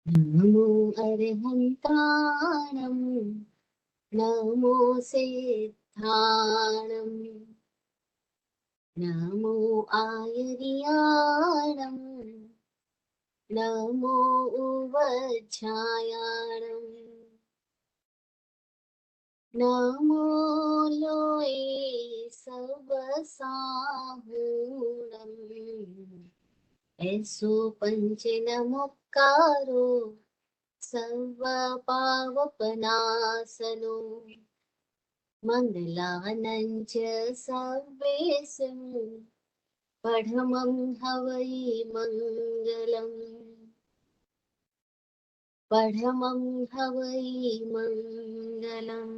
नमो अर्हन्ताणं नमो सिद्धाणं नमो आयर्याणं नमो उवज्झायाणं नमो लोये सबसाहूणम् ऐसो पंच नमोक्कारो सर्वपावपनाशनो मङ्गलानं च सर्वेषु पठमं हवै मङ्गलम् पठमं हवै मङ्गलम्।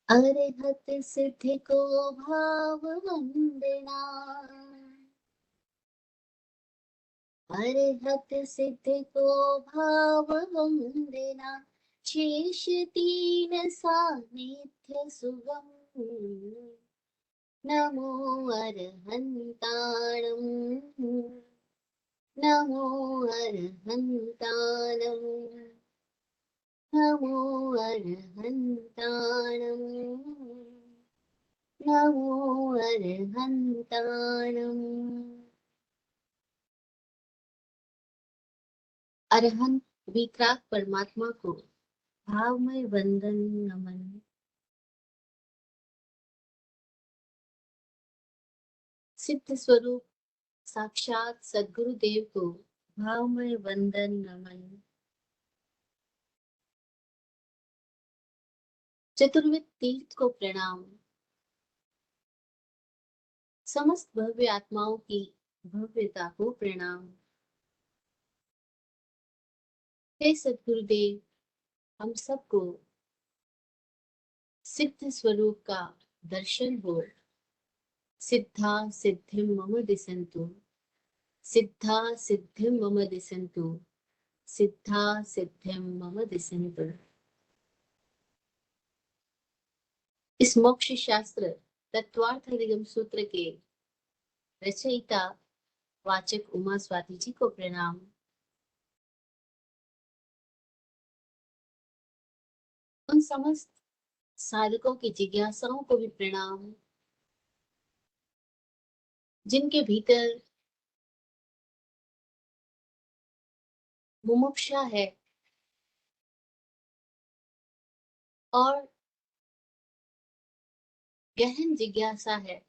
अरहत सिद्धि को भाव वंदना अरहत सिद्धि को भाव वंदना शेष तीन सानिध्य सुगम नमो अरहन्ताणं नमो अरहन्ताणं नमो अरहन्ताणं नमो अरहन्ताणम्। अरहंत विक्रांत परमात्मा को भावमय वंदन नमन। सिद्ध स्वरूप साक्षात सद्गुरुदेव को भावमय वंदन नमन। चतुर्विद तीर्थ को प्रणाम। समस्त भव्य आत्माओं की भव्यता को प्रणाम। हे सद्गुरुदेव, हम सबको सिद्ध स्वरूप का दर्शन हो। सिद्धा सिद्धिं मम दिशन्तु, सिद्धा सिद्धिं मम दिशन्तु, सिद्धा सिद्धिं मम दिशन्तु। इस मोक्ष शास्त्र तत्वार्थ निगम सूत्र के रचयिता वाचक उमा स्वाति जी को प्रणाम। उन समस्त साधकों की जिज्ञासाओं को भी प्रणाम, जिनके भीतर मुमुक्षा है और गहन जिज्ञासा है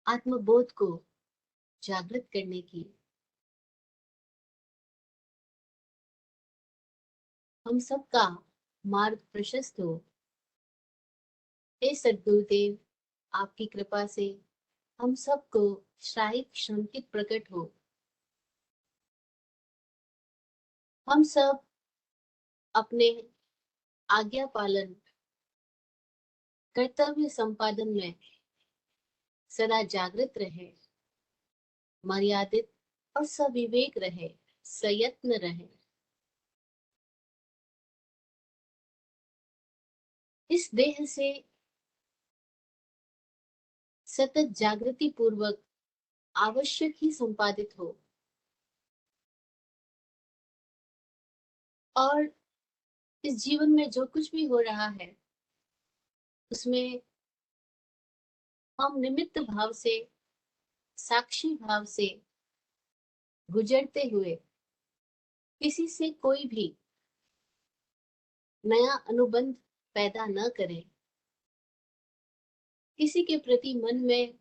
आत्मबोध को जागृत करने की। हम सबका मार्ग प्रशस्त हो। हे सद्गुरुदेव, आपकी कृपा से हम सबको शाही संकित प्रकट हो। हम सब अपने आज्ञा पालन कर्तव्य संपादन में सदा जागृत रहे, मर्यादित और सविवेक रहे, सयत्न रहे। इस देह से सतत जागृति पूर्वक आवश्यक ही संपादित हो और इस जीवन में जो कुछ भी हो रहा है उसमें हम निमित्त भाव से, साक्षी भाव से गुजरते हुए किसी से कोई भी नया अनुबंध पैदा न करें, किसी के प्रति मन में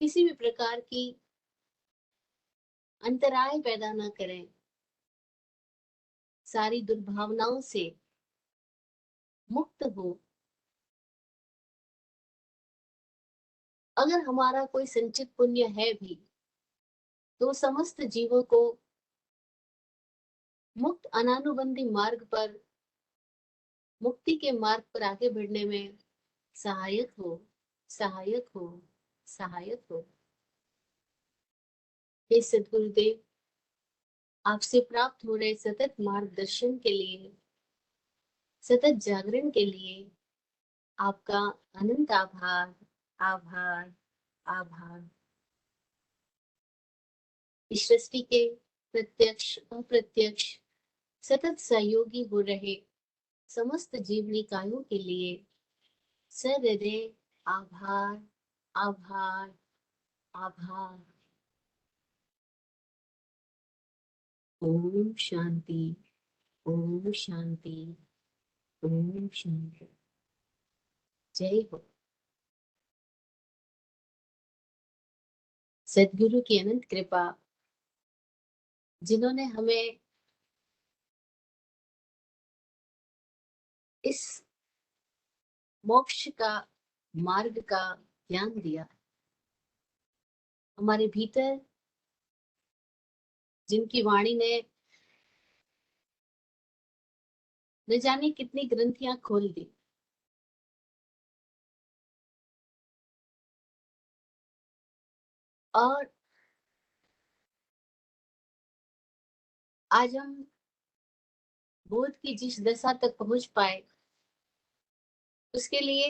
किसी भी प्रकार की अंतराय पैदा न करें, सारी दुर्भावनाओं से मुक्त हो। अगर हमारा कोई संचित पुण्य है भी तो समस्त जीवों को मुक्त अनानुबंधी मार्ग पर, मुक्ति के मार्ग पर आगे बढ़ने में सहायक हो, सहायक हो, सहायक हो। हे सद्गुरुदेव, आपसे प्राप्त हो रहे सतत मार्गदर्शन के लिए, सतत जागरण के लिए आपका अनंत आभार, आभार, आभार। इस सृष्टि के प्रत्यक्ष अप्रत्यक्ष सतत सहयोगी हो रहे समस्त जीव निकायों के लिए सहृदय आभार, आभार, आभार। ओम शांति, ओम शांति, ओम शांति। जय हो। सद्गुरु की अनंत कृपा, जिन्होंने हमें इस मोक्ष का मार्ग का ज्ञान दिया, हमारे भीतर जिनकी वाणी ने न जाने कितनी ग्रंथियां खोल दी, और आज हम बोध की जिस दशा तक पहुंच पाए, उसके लिए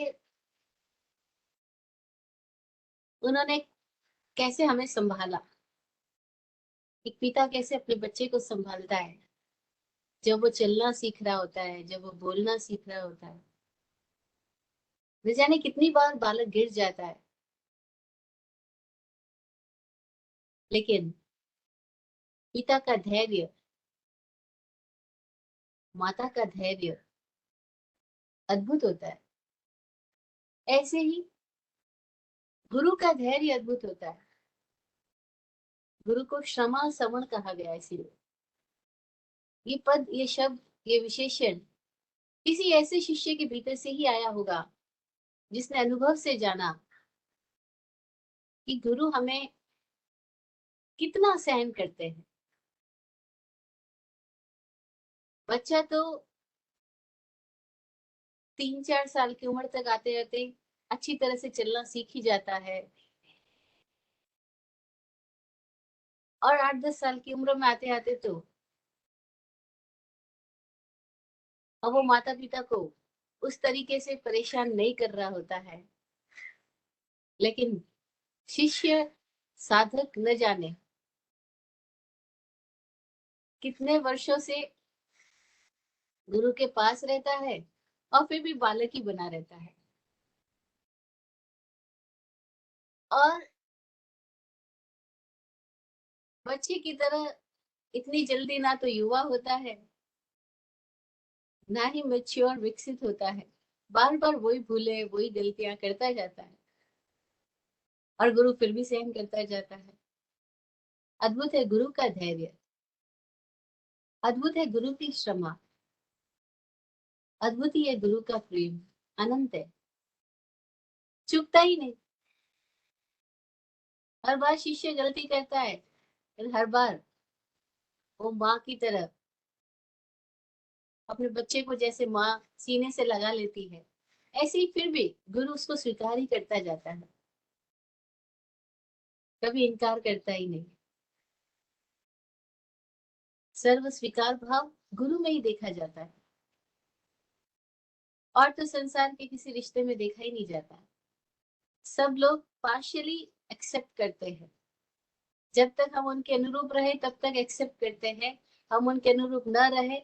उन्होंने कैसे हमें संभाला। एक पिता कैसे अपने बच्चे को संभालता है जब वो चलना सीख रहा होता है, जब वो बोलना सीख रहा होता है। न जाने कितनी बार बालक गिर जाता है, लेकिन पिता का धैर्य, माता का धैर्य अद्भुत होता है। ऐसे ही गुरु का धैर्य अद्भुत होता है। गुरु को क्षमा श्रवण कहा गया है, इसीलिए ये पद, ये शब्द, ये विशेषण किसी ऐसे शिष्य के भीतर से ही आया होगा जिसने अनुभव से जाना कि गुरु हमें कितना सहन करते हैं। बच्चा तो 3-4 साल की उम्र तक आते रहते अच्छी तरह से चलना सीख ही जाता है, और 8-10 साल की उम्र में आते आते तो अब वो माता पिता को उस तरीके से परेशान नहीं कर रहा होता है। लेकिन शिष्य, साधक न जाने कितने वर्षों से गुरु के पास रहता है और फिर भी बालक ही बना रहता है। और बच्चे की तरह इतनी जल्दी ना तो युवा होता है, ना ही मैच्योर विकसित होता है। बार बार वही भूले, वही गलतियां करता जाता है, और गुरु फिर भी सहन करता जाता है। अद्भुत है गुरु का धैर्य, अद्भुत है गुरु की क्षमा, अद्भुत ही है गुरु का प्रेम। अनंत है, चूकता ही नहीं। हर बार शिष्य गलती करता है, फिर हर बार वो माँ की तरह अपने बच्चे को जैसे माँ सीने से लगा लेती है, ऐसे ही फिर भी गुरु उसको स्वीकार ही करता जाता है, कभी इनकार करता ही नहीं। सर्व स्वीकार भाव गुरु में ही देखा जाता है, और तो संसार के किसी रिश्ते में देखा ही नहीं जाता। सब लोग पार्शियली एक्सेप्ट करते हैं। जब तक हम उनके अनुरूप रहे तब तक एक्सेप्ट करते हैं, हम उनके अनुरूप न रहे,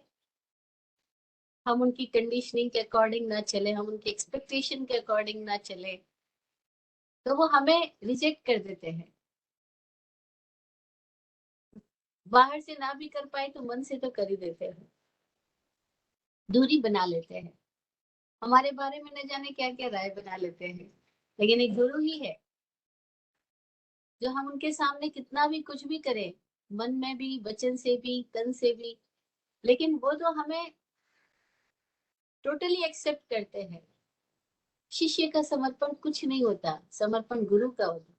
हम उनकी कंडीशनिंग के अकॉर्डिंग ना चले, हम उनकी एक्सपेक्टेशन के अकॉर्डिंग ना चले, तो वो हमें रिजेक्ट कर देते हैं। बाहर से ना भी कर पाए तो मन से तो कर ही देते हैं, दूरी बना लेते हैं, हमारे बारे में न जाने क्या क्या राय बना लेते हैं। लेकिन एक गुरु ही है जो हम उनके सामने कितना भी कुछ भी करें, मन में भी, वचन से भी, तन से भी, लेकिन वो तो हमें टोटली एक्सेप्ट करते हैं। शिष्य का समर्पण कुछ नहीं होता, समर्पण गुरु का होता।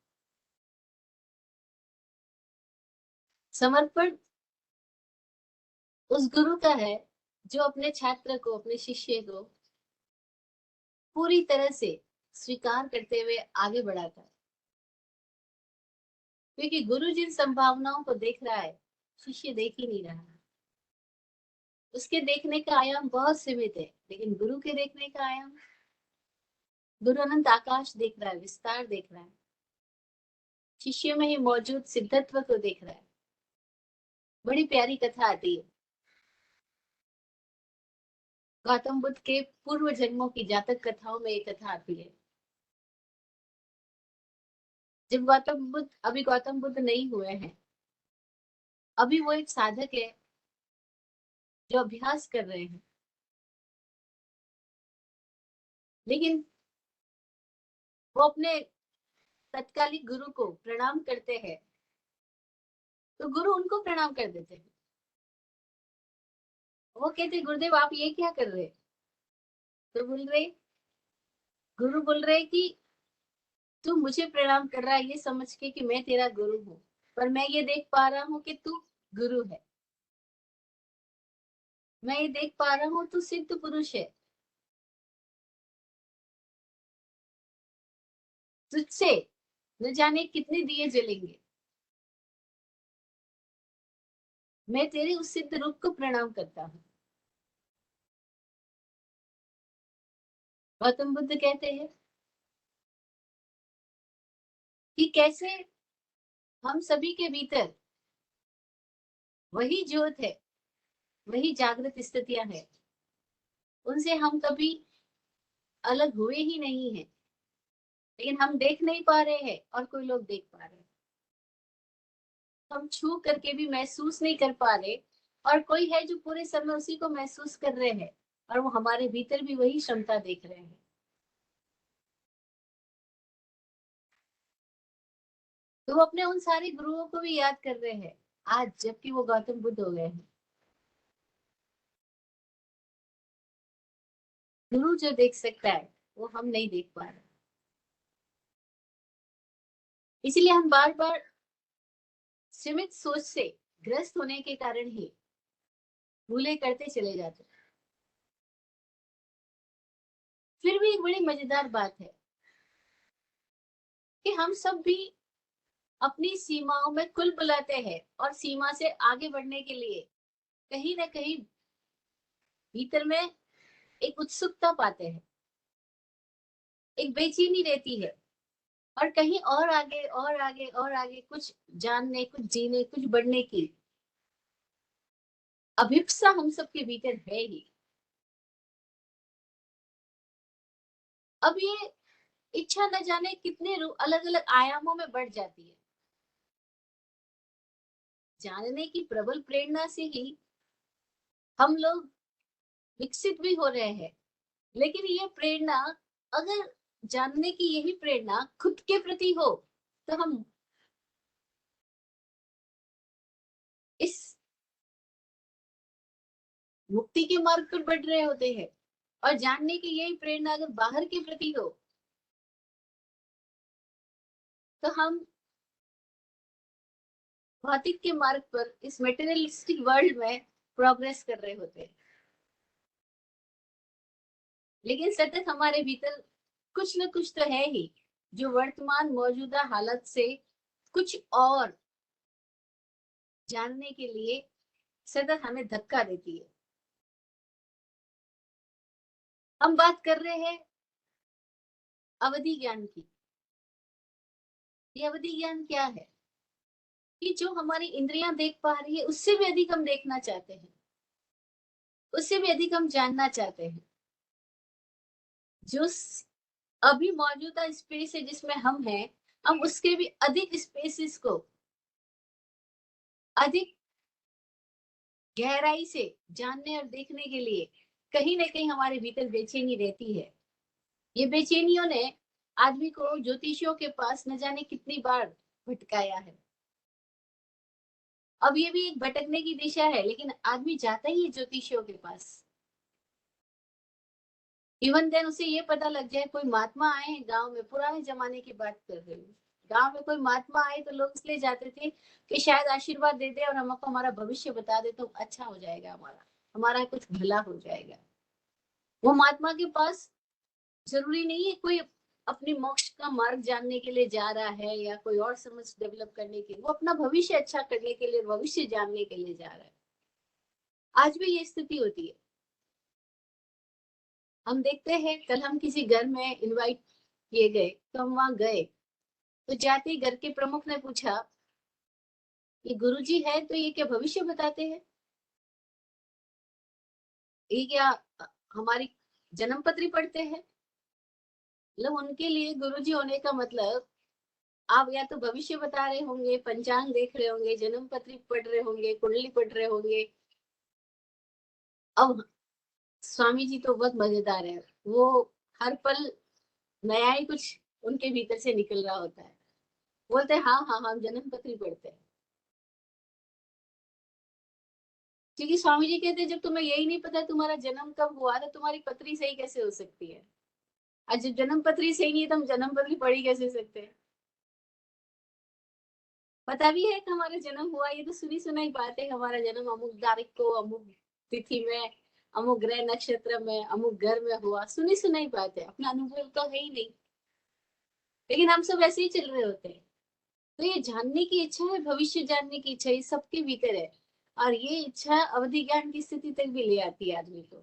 समर्पण उस गुरु का है जो अपने छात्र को, अपने शिष्य को पूरी तरह से स्वीकार करते हुए आगे बढ़ाता है। क्योंकि गुरु जिन संभावनाओं को देख रहा है, शिष्य देख ही नहीं रहा है। उसके देखने का आयाम बहुत सीमित है, लेकिन गुरु के देखने का आयाम गुरु अनंत आकाश देख रहा है, विस्तार देख रहा है, शिष्य में ही मौजूद सिद्धत्व को देख रहा है। बड़ी प्यारी कथा आती है, गौतम बुद्ध के पूर्व जन्मों की जातक कथाओं में एक कथा आती है। जब गौतम बुद्ध नहीं हुए हैं, अभी वो एक साधक है जो अभ्यास कर रहे हैं, लेकिन वो अपने तत्कालिक गुरु को प्रणाम करते हैं, तो गुरु उनको प्रणाम कर देते हैं। वो कहते गुरुदेव आप ये क्या कर रहे हैं? तो गुरु बोल रहे कि तू मुझे प्रणाम कर रहा है ये समझ के कि मैं तेरा गुरु हूँ, पर मैं ये देख पा रहा हूँ कि तू गुरु है। मैं ये देख पा रहा हूँ तू सिद्ध पुरुष है। तुझसे न जाने कितने दिए जलेंगे, मैं तेरे उस सिद्ध रूप को प्रणाम करता हूँ। गौतम बुद्ध कहते हैं कि कैसे हम सभी के भीतर वही ज्योत है, वही जागृत स्थितियां हैं, उनसे हम कभी अलग हुए ही नहीं है, लेकिन हम देख नहीं पा रहे हैं और कोई लोग देख पा रहे हैं। हम छू करके भी महसूस नहीं कर पा रहे, और कोई है जो पूरे समय उसी को महसूस कर रहे हैं, और वो हमारे भीतर भी वही क्षमता देख रहे हैं। तो वो अपने उन सारे गुरुओं को भी याद कर रहे हैं आज, जबकि वो गौतम बुद्ध हो गए हैं। गुरु जो देख सकता है वो हम नहीं देख पा रहे, इसलिए हम बार बार सीमित सोच से ग्रस्त होने के कारण ही भूले करते चले जाते हैं। फिर भी एक बड़ी मजेदार बात है कि हम सब भी अपनी सीमाओं में कुल बुलाते हैं, और सीमा से आगे बढ़ने के लिए कहीं ना कहीं भीतर में एक उत्सुकता पाते हैं, एक बेचैनी रहती है, और कहीं और आगे और आगे और आगे कुछ जानने, कुछ जीने, कुछ बढ़ने की अभिप्सा हम सबके भीतर है ही। अब ये इच्छा न जाने कितने अलग अलग आयामों में बढ़ जाती है। जानने की प्रबल प्रेरणा से ही हम लोग विकसित भी हो रहे हैं, लेकिन ये प्रेरणा, अगर जानने की यही प्रेरणा खुद के प्रति हो, तो हम इस मुक्ति के मार्ग पर बढ़ रहे होते हैं। और जानने की यही प्रेरणा अगर बाहर के प्रति हो, तो हम भौतिक के मार्ग पर इस मेटेरियलिस्टिक वर्ल्ड में प्रोग्रेस कर रहे होते हैं। लेकिन सतत हमारे भीतर कुछ न कुछ तो है ही, जो वर्तमान मौजूदा हालत से कुछ और जानने के लिए सतत हमें धक्का देती है। हम बात कर रहे हैं अवधि ज्ञान की। ये अवधि ज्ञान क्या है? कि जो हमारी इंद्रियां देख पा रही है उससे भी अधिक हम देखना चाहते हैं, उससे भी अधिक हम जानना चाहते हैं। जो अभी मौजूदा स्पेस है जिसमें हम हैं, हम उसके भी अधिक स्पेसेस को अधिक गहराई से जानने और देखने के लिए कहीं ना कहीं हमारे भीतर बेचैनी रहती है। ये बेचैनियों ने आदमी को ज्योतिषियों के पास न जाने कितनी बार भटकाया है। अब ये भी एक भटकने की दिशा है, लेकिन आदमी जाता ही है ज्योतिषियों के पास। इवन देन उसे ये पता लग जाए कोई महात्मा आए हैं गांव में, पुराने जमाने की बात कर रही हूँ, गांव में कोई महात्मा आए तो लोग इसलिए जाते थे कि शायद आशीर्वाद दे दे और हमको हमारा भविष्य बता दे तो अच्छा हो जाएगा, हमारा हमारा कुछ भला हो जाएगा। वो महात्मा के पास जरूरी नहीं है कोई अपनी मोक्ष का मार्ग जानने के लिए जा रहा है या कोई और समझ डेवलप करने के लिए, वो अपना भविष्य अच्छा करने के लिए, भविष्य जानने के लिए जा रहा है। आज भी ये स्थिति होती है। हम देखते हैं, कल हम किसी घर में इनवाइट किए गए, तो हम वहां गए। तो जाते ही घर के प्रमुख ने पूछा, ये गुरुजी है तो ये क्या भविष्य बताते हैं? ये क्या हमारी जन्म पत्री पढ़ते हैं? मतलब उनके लिए गुरुजी होने का मतलब आप या तो भविष्य बता रहे होंगे, पंचांग देख रहे होंगे, जन्म पत्री पढ़ रहे होंगे, कुंडली पढ़ रहे होंगे। अब स्वामी जी तो बहुत मजेदार है, वो हर पल नया ही कुछ उनके भीतर से निकल रहा होता है। बोलते हैं हाँ हाँ हम जन्म पत्री पढ़ते हैं। क्योंकि स्वामी जी कहते हैं जब तुम्हें यही नहीं पता तुम्हारा जन्म कब हुआ तो तुम्हारी पत्री सही कैसे हो सकती है? आज जब जन्म पत्री सही नहीं है तो हम जन्म पत्री पढ़ ही कैसे सकते हैं? पता भी है कि हमारा जन्म हुआ, ये तो सुनी सुनाई बात है, हमारा जन्म अमुक तारीख को अमुक तिथि में अमुक ग्रह नक्षत्र में अमुक घर में हुआ, सुनी सुनाई बात है, अपना अनुभव तो है ही नहीं। लेकिन हम सब ऐसे ही चल रहे होते हैं। तो ये जानने की इच्छा है, भविष्य जानने की इच्छा, ये सबके भीतर है। और ये इच्छा अवधि ज्ञान की स्थिति तक भी ले आती है आदमी को।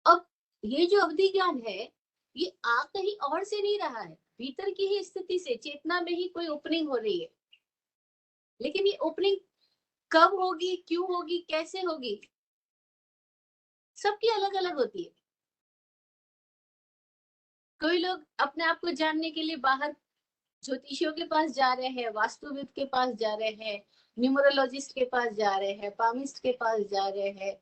अब ये जो अवधि ज्ञान है, ये आ कहीं और से नहीं रहा है, भीतर की ही स्थिति से, चेतना में ही कोई ओपनिंग हो रही है। लेकिन ये ओपनिंग कब होगी, क्यों होगी, कैसे होगी, सबकी अलग अलग होती है। कोई लोग अपने आप को जानने के लिए बाहर ज्योतिषियों के पास जा रहे हैं, वास्तुविद के पास जा रहे हैं, न्यूमरोलॉजिस्ट के पास जा रहे हैं, पामिस्ट के पास जा रहे हैं,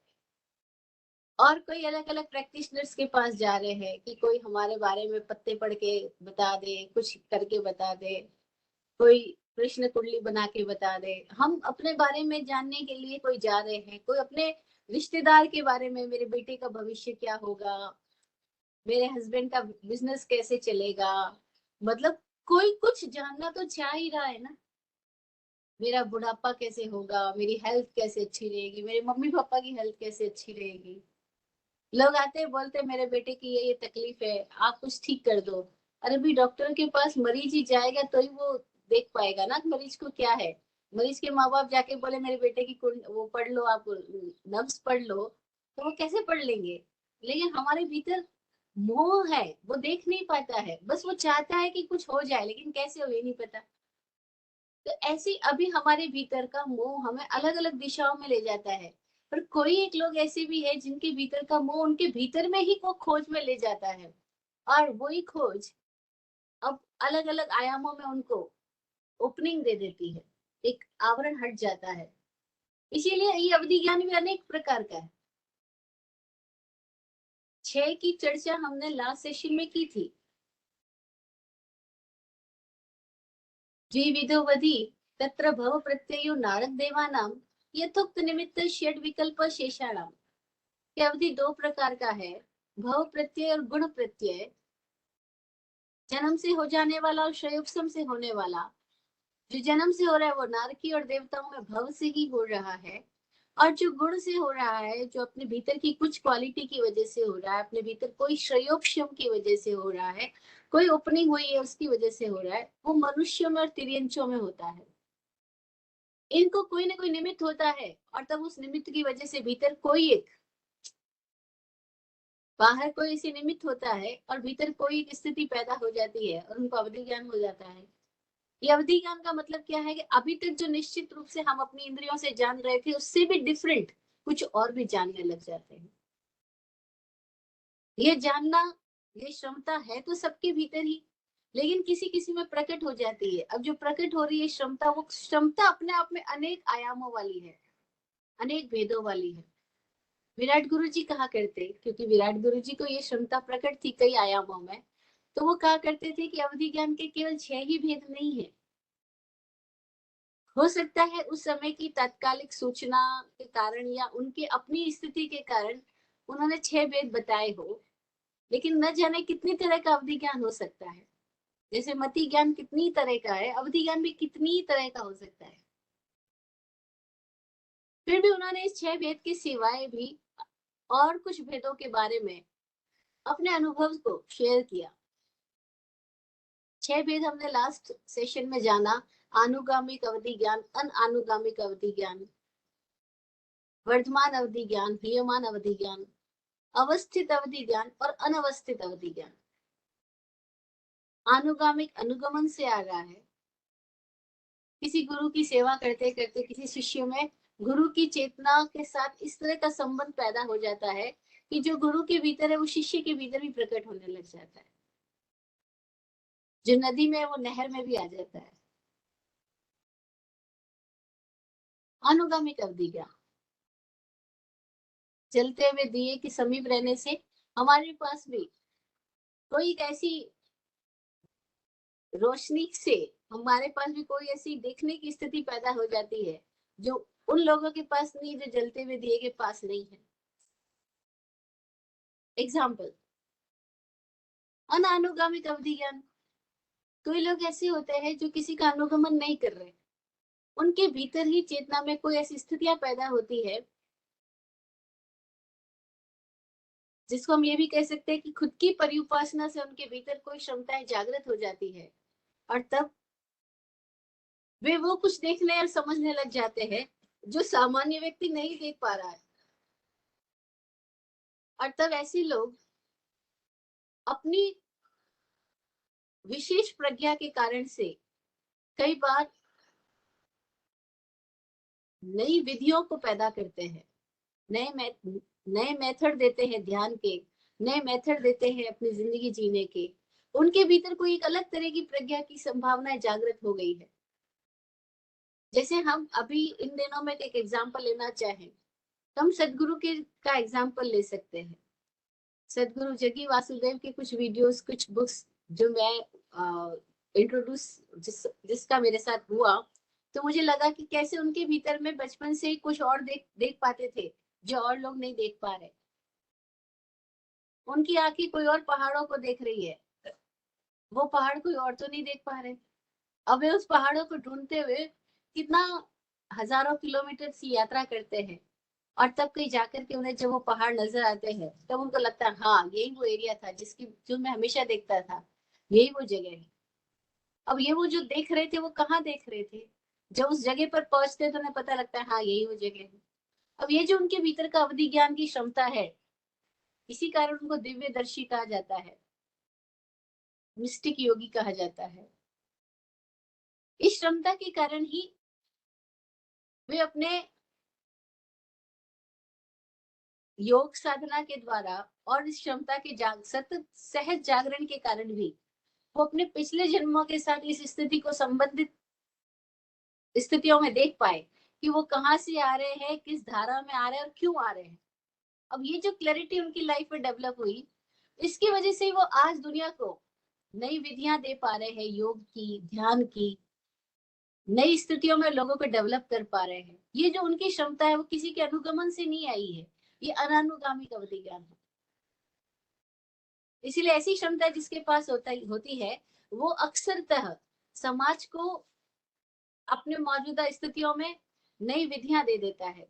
और कोई अलग अलग प्रैक्टिशनर्स के पास जा रहे हैं कि कोई हमारे बारे में पत्ते पढ़ के बता दे, कुछ करके बता दे, कोई कृष्ण कुंडली बना के बता दे। हम अपने बारे में जानने के लिए कोई जा रहे हैं, कोई अपने रिश्तेदार के बारे में, मेरे बेटे का भविष्य क्या होगा, मेरे हस्बैंड का बिजनेस कैसे चलेगा, मतलब कोई कुछ जानना तो चाह ही रहा है ना। मेरा बुढ़ापा कैसे होगा, मेरी हेल्थ कैसे अच्छी रहेगी, मेरे मम्मी पापा की हेल्थ कैसे अच्छी रहेगी। लोग आते हैं बोलते हैं मेरे बेटे की ये तकलीफ है, आप कुछ ठीक कर दो। अरे भी डॉक्टर के पास मरीज ही जाएगा तो ही वो देख पाएगा ना कि मरीज को क्या है। मरीज के माँ बाप जाके बोले मेरे बेटे की वो पढ़ लो, आप नब्ज पढ़ लो, तो वो कैसे पढ़ लेंगे? लेकिन हमारे भीतर मोह है, वो देख नहीं पाता है, बस वो चाहता है कि कुछ हो जाए, लेकिन कैसे हो ये नहीं पता। तो ऐसे अभी हमारे भीतर का मोह हमें अलग अलग दिशाओं में ले जाता है। पर कोई एक लोग ऐसे भी है जिनके भीतर का मोह उनके भीतर में ही वो खोज में ले जाता है, और वही खोज अब अलग अलग आयामों में उनको ओपनिंग दे देती है, एक आवरण हट जाता है। इसीलिए ये अवधि ज्ञान भी अनेक प्रकार का है। 6 की चर्चा हमने लास्ट सेशन में की थी। द्विविधोवधि तत्र भव प्रत्ययो नारद देवानाम यथोक्त निमित्त षड विकल्प शेषाणाम। ये अवधि दो प्रकार का है, भव प्रत्यय और गुण प्रत्यय। जन्म से हो जाने वाला और क्षयोपम से होने वाला। जो जन्म से हो रहा है वो नारकी और देवताओं में भव से ही हो रहा है, और जो गुण से हो रहा है, जो अपने भीतर की कुछ क्वालिटी की वजह से हो रहा है, अपने भीतर कोई श्रेयोक्षम की वजह से हो रहा है, कोई ओपनिंग हुई है उसकी वजह से हो रहा है, वो मनुष्यों में और तिर्यंचों में होता है। इनको कोई ना कोई निमित्त होता है, और तब उस निमित्त की वजह से भीतर कोई एक, बाहर कोई ऐसी निमित्त होता है और भीतर कोई एक स्थिति पैदा हो जाती है और उनको अवधि ज्ञान हो जाता है। ये अवधि ज्ञान का मतलब क्या है कि अभी तक जो निश्चित रूप से हम अपनी इंद्रियों से जान रहे थे उससे भी डिफरेंट कुछ और भी जानने लग जाते हैं। ये जानना, ये क्षमता है तो सबके भीतर ही, लेकिन किसी किसी में प्रकट हो जाती है। अब जो प्रकट हो रही है क्षमता, वो क्षमता अपने आप में अनेक आयामों वाली है, अनेक भेदों वाली है। विराट गुरु जी कहा करते, क्योंकि विराट गुरु जी को ये क्षमता प्रकट थी कई आयामों में, तो वो कहा करते थे कि अवधि ज्ञान के केवल 6 ही भेद नहीं है। हो सकता है उस समय की तात्कालिक सूचना के कारण या उनके अपनी स्थिति के कारण उन्होंने 6 भेद बताए हो, लेकिन न जाने कितनी तरह का अवधि ज्ञान हो सकता है। जैसे मति ज्ञान कितनी तरह का है, अवधि ज्ञान भी कितनी तरह का हो सकता है। फिर भी उन्होंने इस 6 भेद के सिवाय भी और कुछ भेदों के बारे में अपने अनुभव को शेयर किया। 6 भेद हमने लास्ट सेशन में जाना, आनुगामिक अवधि ज्ञान, अनानुगामिक अवधि ज्ञान, वर्तमान अवधि ज्ञान, ह्रियमान अवधि ज्ञान, अवस्थित अवधि ज्ञान और अनवस्थित अवधि ज्ञान। आनुगामिक अनुगमन से आ रहा है। किसी गुरु की सेवा करते करते किसी शिष्य में गुरु की चेतना के साथ इस तरह का संबंध पैदा हो जाता है कि जो गुरु के भीतर है वो शिष्य के भीतर भी प्रकट होने लग जाता है। जो नदी में है वो नहर में भी आ जाता है। अनुगामिक अवधि ज्ञान, जलते हुए दिए के समीप रहने से हमारे पास भी कोई एक ऐसी रोशनी से हमारे पास भी कोई ऐसी देखने की स्थिति पैदा हो जाती है जो उन लोगों के पास नहीं, जो जलते हुए दिए के पास नहीं है। एग्जाम्पल, अनानुगामिक अवधि ज्ञान। कोई लोग ऐसे होते हैं जो किसी का अनुगमन नहीं कर रहे, उनके भीतर ही चेतना में कोई ऐसी स्थितियां पैदा होती है जिसको हम ये भी कह सकते हैं कि खुद की परिउपासना से उनके भीतर कोई क्षमताएं जागृत हो जाती है और तब वे वो कुछ देखने और समझने लग जाते हैं जो सामान्य व्यक्ति नहीं देख पा रहा है। और तब ऐसे लोग अपनी विशेष प्रज्ञा के कारण से कई बार नई विधियों को पैदा करते हैं, नए मेथड देते हैं ध्यान के, नए मेथड देते हैं अपनी जिंदगी जीने के। उनके भीतर कोई एक अलग तरह की प्रज्ञा की संभावना जागृत हो गई है। जैसे हम अभी इन दिनों में एक एग्जाम्पल लेना चाहें तो हम सदगुरु के का एग्जाम्पल ले सकते हैं। सदगुरु जगी वासुदेव के कुछ वीडियोस, कुछ बुक्स जो मैं इंट्रोड्यूस जिसका मेरे साथ हुआ, तो मुझे लगा कि कैसे उनके भीतर में बचपन से ही कुछ और देख देख पाते थे जो और लोग नहीं देख पा रहे। उनकी आंखें कोई और पहाड़ों को देख रही है, वो पहाड़ कोई और तो नहीं देख पा रहे। अब वे उस पहाड़ों को ढूंढते हुए कितना हजारों किलोमीटर की यात्रा करते हैं और तब कहीं जाकर के उन्हें जब वो पहाड़ नजर आते हैं तब उनको लगता है हाँ यही वो एरिया था जिसकी जो मैं हमेशा देखता था, यही वो जगह है। अब ये वो जो देख रहे थे वो कहाँ देख रहे थे, जब उस जगह पर पहुंचते तो उन्हें पता लगता है हाँ यही वो जगह है। अब ये जो उनके भीतर का अवधि ज्ञान की क्षमता है, इसी कारण उनको दिव्यदर्शी कहा जाता है, मिस्टिक योगी कहा जाता है। इस क्षमता के कारण ही वे अपने योग साधना के द्वारा और इस क्षमता के सतत सहज जागरण के कारण भी वो अपने पिछले जन्मों के साथ इस स्थिति को संबंधित स्थितियों में देख पाए कि वो कहाँ से आ रहे हैं, किस धारा में आ रहे हैं और क्यों आ रहे हैं। अब ये जो क्लैरिटी उनकी लाइफ में डेवलप हुई, इसकी वजह से वो आज दुनिया को नई विधियां दे पा रहे हैं, योग की, ध्यान की, नई स्थितियों में लोगों को डेवलप कर पा रहे हैं। ये जो उनकी क्षमता है वो किसी के अनुगमन से नहीं आई है, ये अनानुगामिक अवधि ज्ञान है। इसीलिए ऐसी क्षमता जिसके पास होती है वो अक्सरतः समाज को अपने मौजूदा स्थितियों में नई विधियां दे देता है,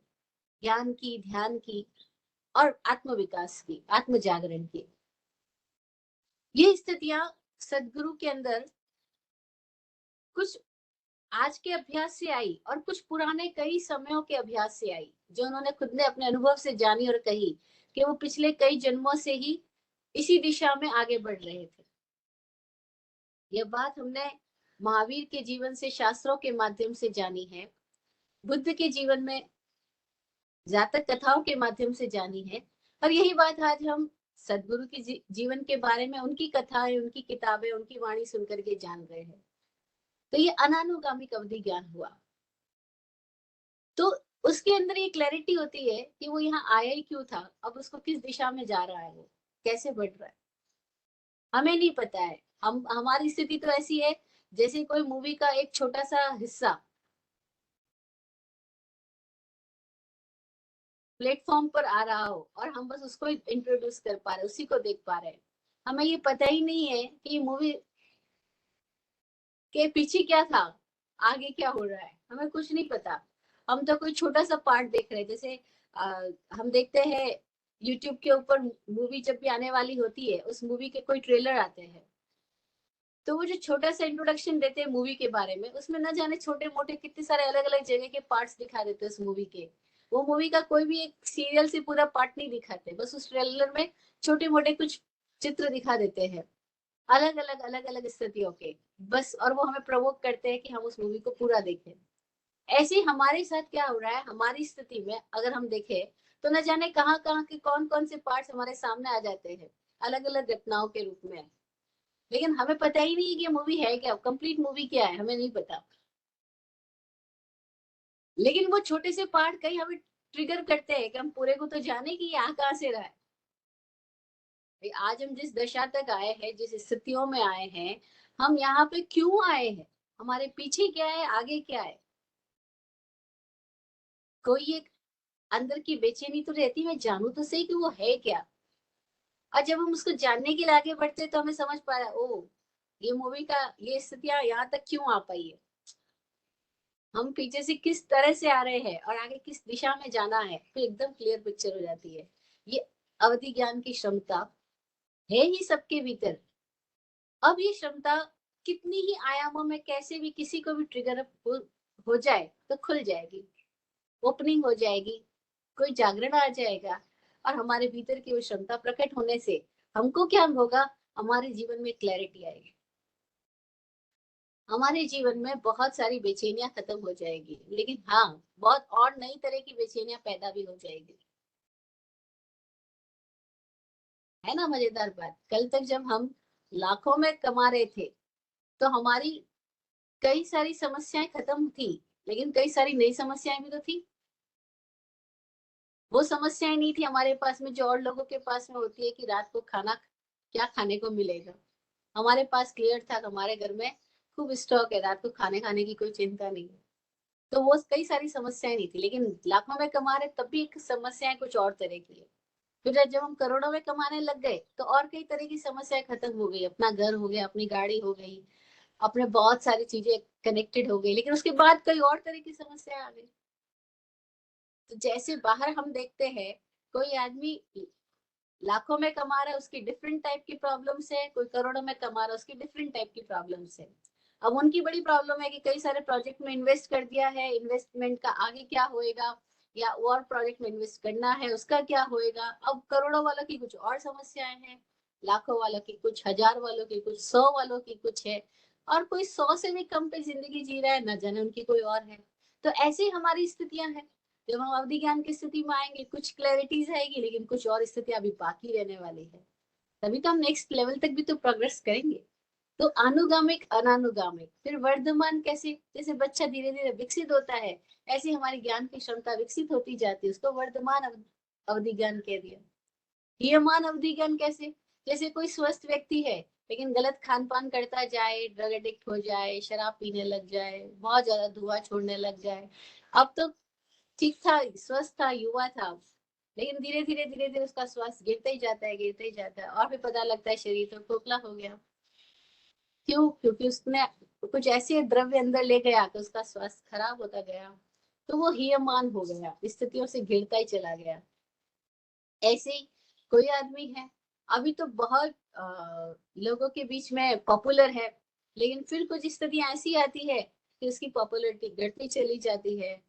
ज्ञान की, ध्यान की और आत्म विकास की, आत्म जागरण की। ये स्थितियां सदगुरु के अंदर कुछ आज के अभ्यास से आई और कुछ पुराने कई समयों के अभ्यास से आई, जो उन्होंने खुद ने अपने अनुभव से जानी और कही कि वो पिछले कई जन्मों से ही इसी दिशा में आगे बढ़ रहे थे। यह बात हमने महावीर के जीवन से, शास्त्रों के माध्यम से जानी है, बुद्ध के जीवन में जातक कथाओं के माध्यम से जानी है, और यही बात आज हम सदगुरु के जीवन के बारे में, उनकी कथाएं, उनकी किताबें, उनकी वाणी सुनकर के जान गए हैं। तो ये अनानुगामिक अवधि ज्ञान हुआ। तो उसके अंदर ये क्लैरिटी होती है कि वो यहाँ आया ही क्यों था, अब उसको किस दिशा में जा रहा है, वो कैसे बढ़ रहा है, हमें नहीं पता है। हम हमारी स्थिति तो ऐसी है जैसे कोई मूवी का एक छोटा सा हिस्सा प्लेटफॉर्म पर आ रहा हो और हम बस उसको इंट्रोड्यूस कर पा रहे हैं, उसी को देख पा रहे हैं। हमें ये पता ही नहीं है कि मूवी के पीछे क्या था, आगे क्या हो रहा है, हमें कुछ नहीं पता। हम तो कोई छोटा सा पार्ट देख रहे हैं। जैसे आ, हम देखते हैं यूट्यूब के ऊपर मूवी जब भी आने वाली होती है, उस मूवी के कोई ट्रेलर आते हैं, तो वो जो छोटा सा इंट्रोडक्शन देते हैं मूवी के बारे में, उसमें न जाने छोटे मोटे कितने सारे अलग अलग जगह के पार्ट्स दिखा देते हैं उस मूवी के। वो मूवी का कोई भी एक सीरियल से पूरा पार्ट नहीं दिखाते, बस उस ट्रेलर में छोटे मोटे कुछ चित्र दिखा देते हैं। अलग अलग स्थितियों के, बस, और वो हमें प्रवोक करते हैं कि हम उस मूवी को पूरा देखें। ऐसे ही हमारे साथ क्या हो रहा है, हमारी स्थिति में अगर हम देखें तो न जाने कहाँ कहाँ के कौन कौन से पार्ट्स हमारे सामने आ जाते हैं अलग अलग घटनाओं के रूप में, लेकिन हमें पता ही नहीं है कि मूवी है क्या, कंप्लीट मूवी क्या है, हमें नहीं पता। लेकिन वो छोटे से पार्ट कहीं हमें ट्रिगर करते हैं कि हम पूरे को तो जाने कि यहाँ कहाँ से रहा है। आज हम जिस दशा तक आए हैं, जिस स्थितियों में आए हैं, हम यहाँ पे क्यों आए हैं, हमारे पीछे क्या है, आगे क्या है। कोई एक अंदर की बेचैनी तो रहती, मैं जानू तो सही कि वो है क्या। और जब हम उसको जानने के लिए आगे बढ़ते तो हमें समझ पा रहा है, ओ, ये मूवी का ये स्थितियां यहाँ तक क्यों आ पाई है, हम पीछे से किस तरह से आ रहे हैं और आगे किस दिशा में जाना है, तो एकदम क्लियर पिक्चर हो जाती है। ये अवधि ज्ञान की क्षमता है ही सबके भीतर। अब ये क्षमता कितनी ही आयामों में कैसे भी किसी को भी ट्रिगर हो जाए तो खुल जाएगी, ओपनिंग हो जाएगी, कोई जागरण आ जाएगा, और हमारे भीतर की वो क्षमता प्रकट होने से हमको क्या होगा, हमारे जीवन में क्लैरिटी आएगी, हमारे जीवन में बहुत सारी बेचैनियां खत्म हो जाएगी, लेकिन हाँ, बहुत और नई तरह की बेचैनियां पैदा भी हो जाएगी। है ना मजेदार बात, कल तक जब हम लाखों में कमा रहे थे तो हमारी कई सारी समस्याएं खत्म थी, लेकिन कई सारी नई समस्याएं भी तो थी। वो समस्याएं नहीं थी हमारे पास में जो और लोगों के पास में होती है कि रात को खाना क्या खाने को मिलेगा। हमारे पास क्लियर था, हमारे घर में खूब स्टॉक है, रात को खाने खाने की कोई चिंता नहीं है। तो वो कई सारी समस्याएं नहीं थी, लेकिन लाखों में कमा रहे तब भी समस्याएं कुछ और तरह की है। फिर जब हम करोड़ों में कमाने लग गए तो और कई तरह की समस्याएं खत्म हो गई, अपना घर हो गया, अपनी गाड़ी हो गई, अपने बहुत सारी चीजें कनेक्टेड हो गई, लेकिन उसके बाद कई और तरह की समस्या आ गई। तो जैसे बाहर हम देखते हैं, कोई आदमी लाखों में कमा रहा है, उसकी डिफरेंट टाइप की प्रॉब्लम्स है, कोई करोड़ों में कमा रहा है, उसकी डिफरेंट टाइप की प्रॉब्लम्स है। अब उनकी बड़ी प्रॉब्लम है कि कई सारे प्रोजेक्ट में इन्वेस्ट कर दिया है, इन्वेस्टमेंट का आगे क्या होएगा, या और प्रोजेक्ट में इन्वेस्ट करना है उसका क्या होएगा। अब करोड़ों वालों की कुछ और समस्याएं हैं, लाखों वालों की कुछ, हजार वालों की कुछ, 100 वालों की कुछ है, और कोई 100 से भी कम पे जिंदगी जी रहा है, न जाने उनकी कोई और है। तो ऐसी हमारी स्थितियां हैं। जब हम अवधि ज्ञान की स्थिति में आएंगे कुछ क्लैरिटीज आएगी, लेकिन कुछ और स्थिति अभी बाकी रहने वाली है, तभी तो हम नेक्स्ट लेवल तक भी तो प्रोग्रेस करेंगे। तो अनुगामिक अनानुगामिक, फिर वर्धमान, कैसे, जैसे बच्चा धीरे धीरे विकसित होता है, ऐसे हमारी ज्ञान की क्षमता विकसित होती जाती है, उसको वर्धमान अवधि ज्ञान कह दिया। हीयमान अवधि ज्ञान कैसे, जैसे कोई स्वस्थ व्यक्ति है लेकिन गलत खान पान करता जाए, ड्रग एडिक्ट हो जाए, शराब पीने लग जाए, बहुत ज्यादा धुआं छोड़ने लग जाए। अब तो ठीक था, स्वस्थ था, युवा था, लेकिन धीरे धीरे धीरे धीरे उसका स्वास्थ्य गिरता ही जाता है, गिरता ही जाता है, और फिर पता लगता है शरीर तो खोखला हो गया। क्यों? क्योंकि उसने कुछ ऐसे द्रव्य अंदर ले गया कि उसका स्वास्थ्य खराब होता गया, तो वो हीयमान हो गया, स्थितियों से घिरता ही चला गया। ऐसे ही कोई आदमी है, अभी तो बहुत लोगों के बीच में पॉपुलर है, लेकिन फिर कुछ स्थितियां ऐसी आती है कि उसकी पॉपुलैरिटी घटती चली जाती है।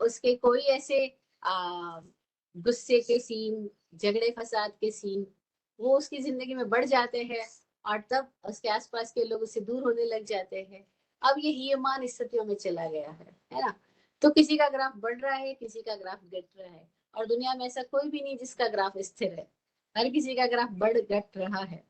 उसके कोई ऐसे आ, गुस्से के सीन, झगड़े फसाद के सीन, वो उसकी जिंदगी में बढ़ जाते हैं, और तब उसके आसपास के लोग उससे दूर होने लग जाते हैं। अब ये हीयमान स्थितियों में चला गया है ना। तो किसी का ग्राफ बढ़ रहा है, किसी का ग्राफ घट रहा है, और दुनिया में ऐसा कोई भी नहीं जिसका ग्राफ स्थिर है, हर किसी का ग्राफ बढ़ घट रहा है।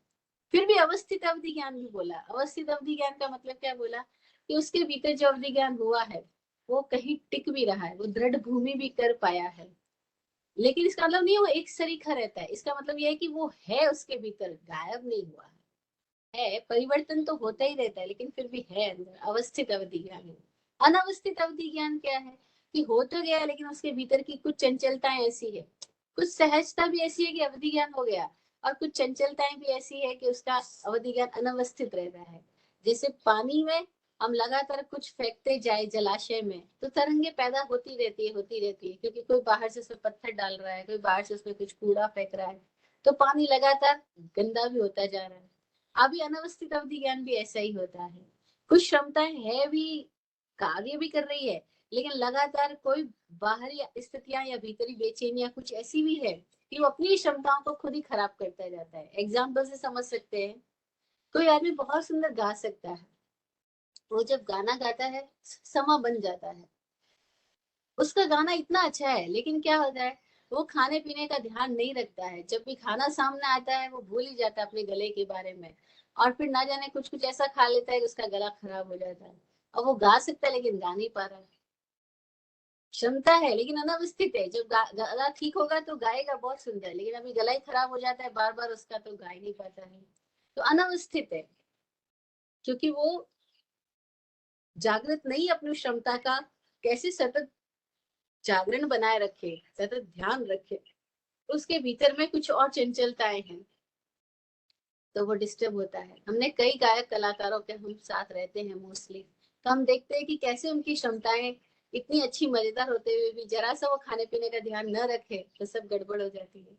फिर भी अवस्थित अवधि ज्ञान भी बोला, अवस्थित अवधि ज्ञान का मतलब क्या बोला, कि उसके भीतर जो अवधि ज्ञान हुआ है वो कहीं टिक भी रहा है, वो दृढ़ भूमि भी कर पाया है। लेकिन इसका मतलब नहीं है वो एक सरीखा रहता है, इसका मतलब यह है कि वो है उसके भीतर, गायब नहीं हुआ है परिवर्तन तो होता ही रहता है, लेकिन फिर भी है अंदर, अवस्थित अवधि ज्ञान है। अनवस्थित अवधि ज्ञान क्या है, कि हो तो गया लेकिन उसके भीतर की कुछ चंचलताएं ऐसी है, कुछ सहजता भी ऐसी है कि अवधि ज्ञान हो गया, और कुछ चंचलताएं भी ऐसी है कि उसका अवधि ज्ञान अनवस्थित रह रहा है। जैसे पानी में हम लगातार कुछ फेंकते जाए जलाशय में तो तरंगे पैदा होती रहती है, होती रहती है, क्योंकि कोई बाहर से उसमें पत्थर डाल रहा है, कोई बाहर से उसमें कुछ कूड़ा फेंक रहा है, तो पानी लगातार गंदा भी होता जा रहा है। अभी अनवस्थित अवधि ज्ञान भी ऐसा ही होता है, कुछ क्षमताएं है भी, कार्य भी कर रही है, लेकिन लगातार कोई बाहरी स्थितियां या भीतरी बेचैनियां कुछ ऐसी भी है कि वो अपनी क्षमताओं को खुद ही खराब करता जाता है। एग्जाम्पल से समझ सकते हैं, कोई आदमी बहुत सुंदर गा सकता है, वो जब गाना गाता है समा बन जाता है, उसका गाना इतना अच्छा है, लेकिन क्या होता है वो खाने पीने का ध्यान नहीं रखता है, जब भी खाना सामने आता है वो भूल ही जाता है अपने गले के बारे में, और फिर ना जाने कुछ कुछ ऐसा खा लेता है कि उसका गला खराब हो जाता है। और वो गा सकता है लेकिन गा नहीं पा रहा है, क्षमता है लेकिन अनावस्थित है। जब गला ठीक होगा तो गाएगा बहुत सुंदर, लेकिन अभी गला ही खराब हो जाता है बार बार उसका, तो गा ही नहीं पाता है, तो अनावस्थित है, क्योंकि वो जागृत नहीं अपनी क्षमता का कैसे सतत जागरण बनाए रखे, सतत ध्यान रखे, उसके भीतर में कुछ और चंचलताएं हैं, तो वो डिस्टर्ब होता है। हमने कई गायक कलाकारों के हम साथ रहते हैं मोस्टली, तो हम देखते हैं कि कैसे उनकी क्षमताएं इतनी अच्छी मजेदार होते हुए भी जरा सा वो खाने पीने का ध्यान न रखे तो सब गड़बड़ हो जाती है।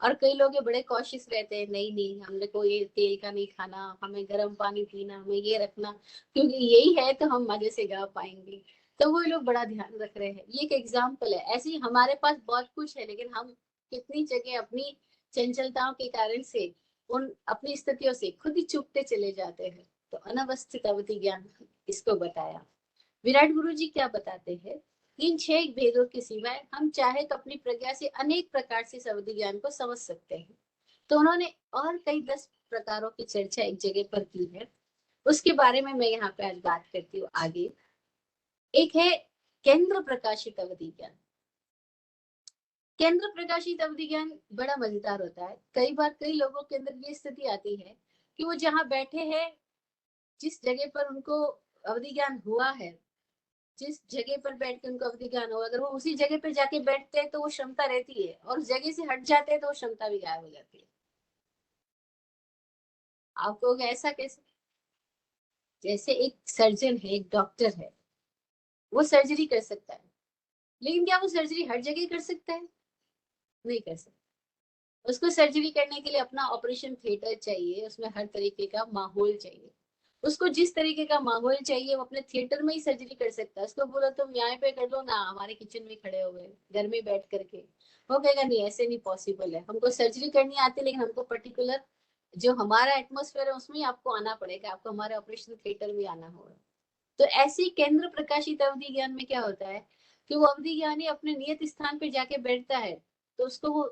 और कई लोग ये बड़े कॉशियस रहते हैं, नहीं नहीं हमने को ये तेल का नहीं खाना, हमें गर्म पानी पीना, हमें ये रखना, क्योंकि यही है तो हम मजे से गा पाएंगे, तो वो लोग बड़ा ध्यान रख रहे हैं। ये एक एग्जाम्पल है, ऐसे ही हमारे पास बहुत कुछ है, लेकिन हम कितनी जगह अपनी चंचलताओं के कारण से उन अपनी स्थितियों से खुद ही चूकते चले जाते हैं। तो अनवस्थित अवधि ज्ञान इसको बताया। विराट गुरु जी क्या बताते हैं, इन 6 भेदों के सिवाय हम चाहे तो अपनी प्रज्ञा से अनेक प्रकार से अवधि ज्ञान को समझ सकते हैं। तो उन्होंने और कई 10 प्रकारों की चर्चा एक जगह पर की है, उसके बारे में मैं यहाँ पे आज बात करती हूँ आगे। एक है केंद्र प्रकाशित अवधि ज्ञान। केंद्र प्रकाशित अवधि ज्ञान बड़ा मजेदार होता है। कई बार कई लोगों के अंदर ये स्थिति आती है कि वो जहाँ बैठे हैं, जिस जगह पर उनको अवधि ज्ञान हुआ है, जिस जगह पर बैठ के उनको अवधि ज्ञान हो, अगर वो उसी जगह पे जाके बैठते हैं तो वो क्षमता रहती है, और उस जगह से हट जाते हैं तो वो क्षमता भी गायब हो जाती है। आप कहोगे ऐसा कैसे? जैसे एक सर्जन है, एक डॉक्टर है, वो सर्जरी कर सकता है, लेकिन क्या वो सर्जरी हर जगह कर सकता है? नहीं कर सकता। उसको सर्जरी करने के लिए अपना ऑपरेशन थिएटर चाहिए, उसमें हर तरीके का माहौल चाहिए। उसको जिस तरीके का माहौल चाहिए वो अपने थिएटर में ही सर्जरी कर सकता है। उसको बोलो तुम यहाँ पे कर लो ना, हमारे किचन में खड़े हुए घर में बैठ करके, वो कहेगा नहीं ऐसे नहीं पॉसिबल है, हमको सर्जरी करनी आती है, लेकिन हमको पर्टिकुलर जो हमारा एटमोस्फेयर है उसमें ही आपको आना पड़ेगा, आपको हमारे ऑपरेशन थिएटर में आना होगा। तो ऐसी केंद्र प्रकाशित अवधि ज्ञान में क्या होता है कि वो अवधि ज्ञानी अपने नियत स्थान पे जाके बैठता है, तो उसको वो